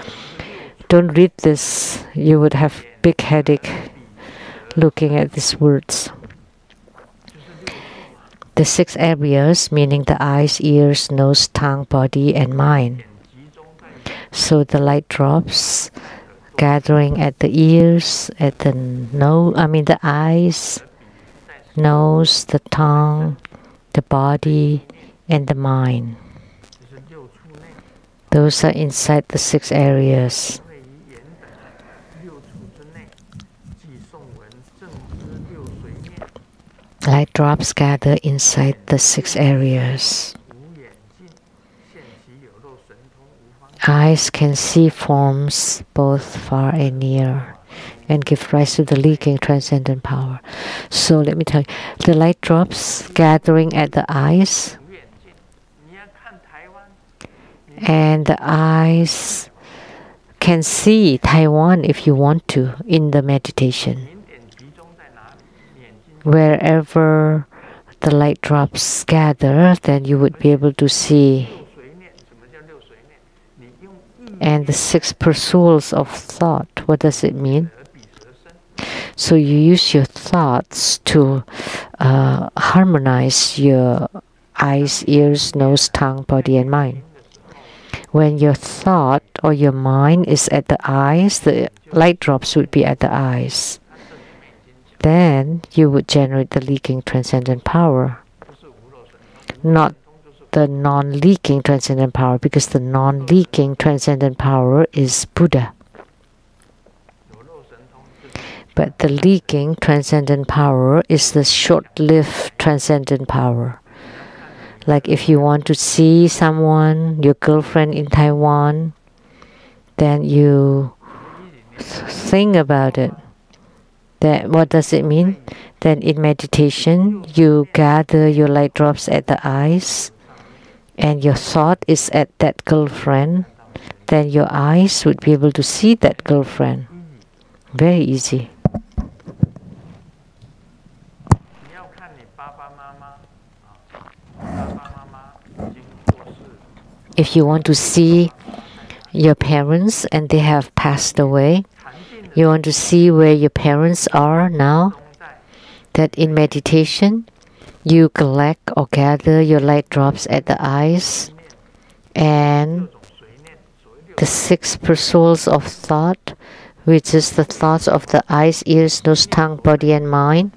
Don't read this, you would have big headache looking at these words. The 6 areas, meaning the eyes, ears, nose, tongue, body, and mind. So the light drops gathering at the ears, at the the eyes, nose, the tongue, the body, and the mind. Those are inside the 6 areas. Light drops gather inside the 6 areas. Eyes can see forms both far and near and give rise to the leaking transcendent power. So let me tell you, the light drops gathering at the eyes, and the eyes can see Taiwan if you want to in the meditation. Wherever the light drops gather, then you would be able to see. And the 6 pursuits of thought, what does it mean? So you use your thoughts to harmonize your eyes, ears, nose, tongue, body, and mind. When your thought or your mind is at the eyes, the light drops would be at the eyes. Then you would generate the leaking transcendent power. Not the non-leaking transcendent power, because the non-leaking transcendent power is Buddha. But the leaking transcendent power is the short-lived transcendent power. Like if you want to see someone, your girlfriend in Taiwan, then you think about it. Then what does it mean? Then in meditation, you gather your light drops at the eyes, and your thought is at that girlfriend, then your eyes would be able to see that girlfriend. Very easy. If you want to see your parents and they have passed away, you want to see where your parents are now, that in meditation, you collect or gather your light drops at the eyes, and the 6 pursuits of thought, which is the thoughts of the eyes, ears, nose, tongue, body, and mind.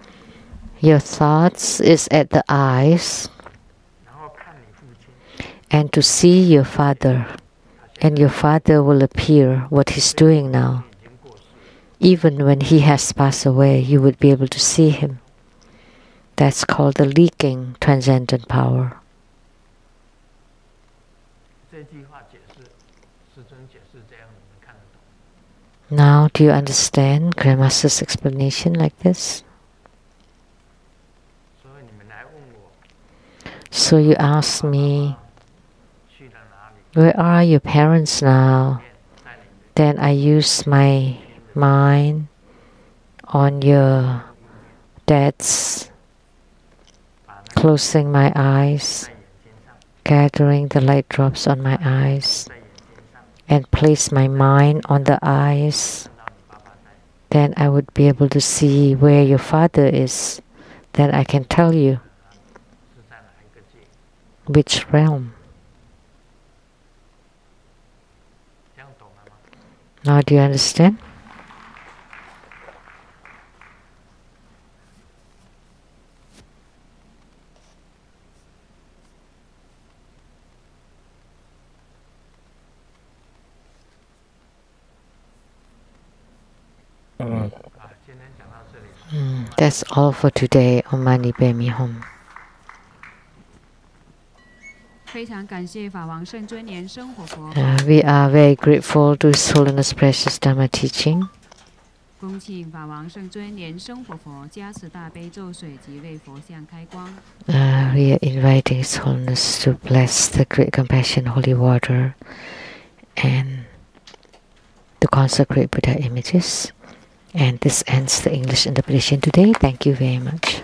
Your thoughts is at the eyes, and to see your father, and your father will appear what he's doing now. Even when he has passed away, you would be able to see him. That's called the leaking transcendent power. Now, do you understand Grandmaster's explanation like this? So you ask me, where are your parents now? Then I use my mind on your dad's, closing my eyes, gathering the light drops on my eyes, and place my mind on the eyes. Then I would be able to see where your father is. Then I can tell you which realm. Now do you understand? That's all for today on Mani Padme Hum. 非常感谢法王圣尊莲生活佛。We are very grateful to His Holiness Precious Dharma teaching. 恭请法王圣尊莲生活佛加持大悲咒水及为佛像开光。We are inviting His Holiness to bless the Great Compassion Holy Water and to consecrate Buddha images. And this ends the English interpretation today. Thank you very much.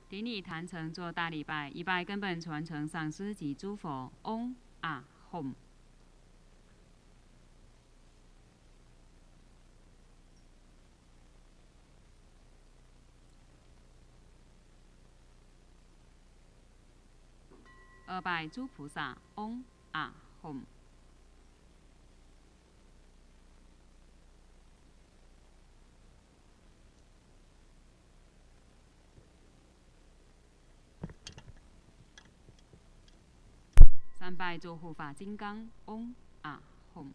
顶礼坛城做大礼拜，一拜根本传承上师及诸佛。嗡啊吽。二拜诸菩萨。嗡啊吽。参拜做护法金刚，嗡啊吽。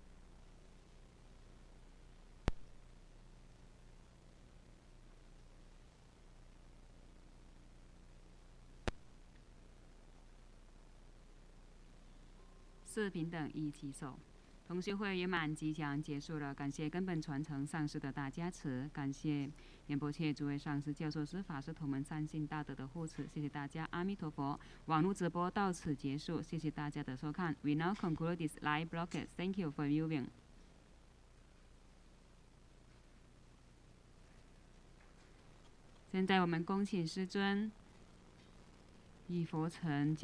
四平等一起手。同学会圆满即将结束了，感谢根本传承上师的大加持，感谢仁波切诸位上师、教授师、法师同门善信大德的护持，谢谢大家，阿弥陀佛。网络直播到此结束，谢谢大家的收看。We now conclude this live broadcast. Thank you for viewing. 现在我们恭请师尊以佛尘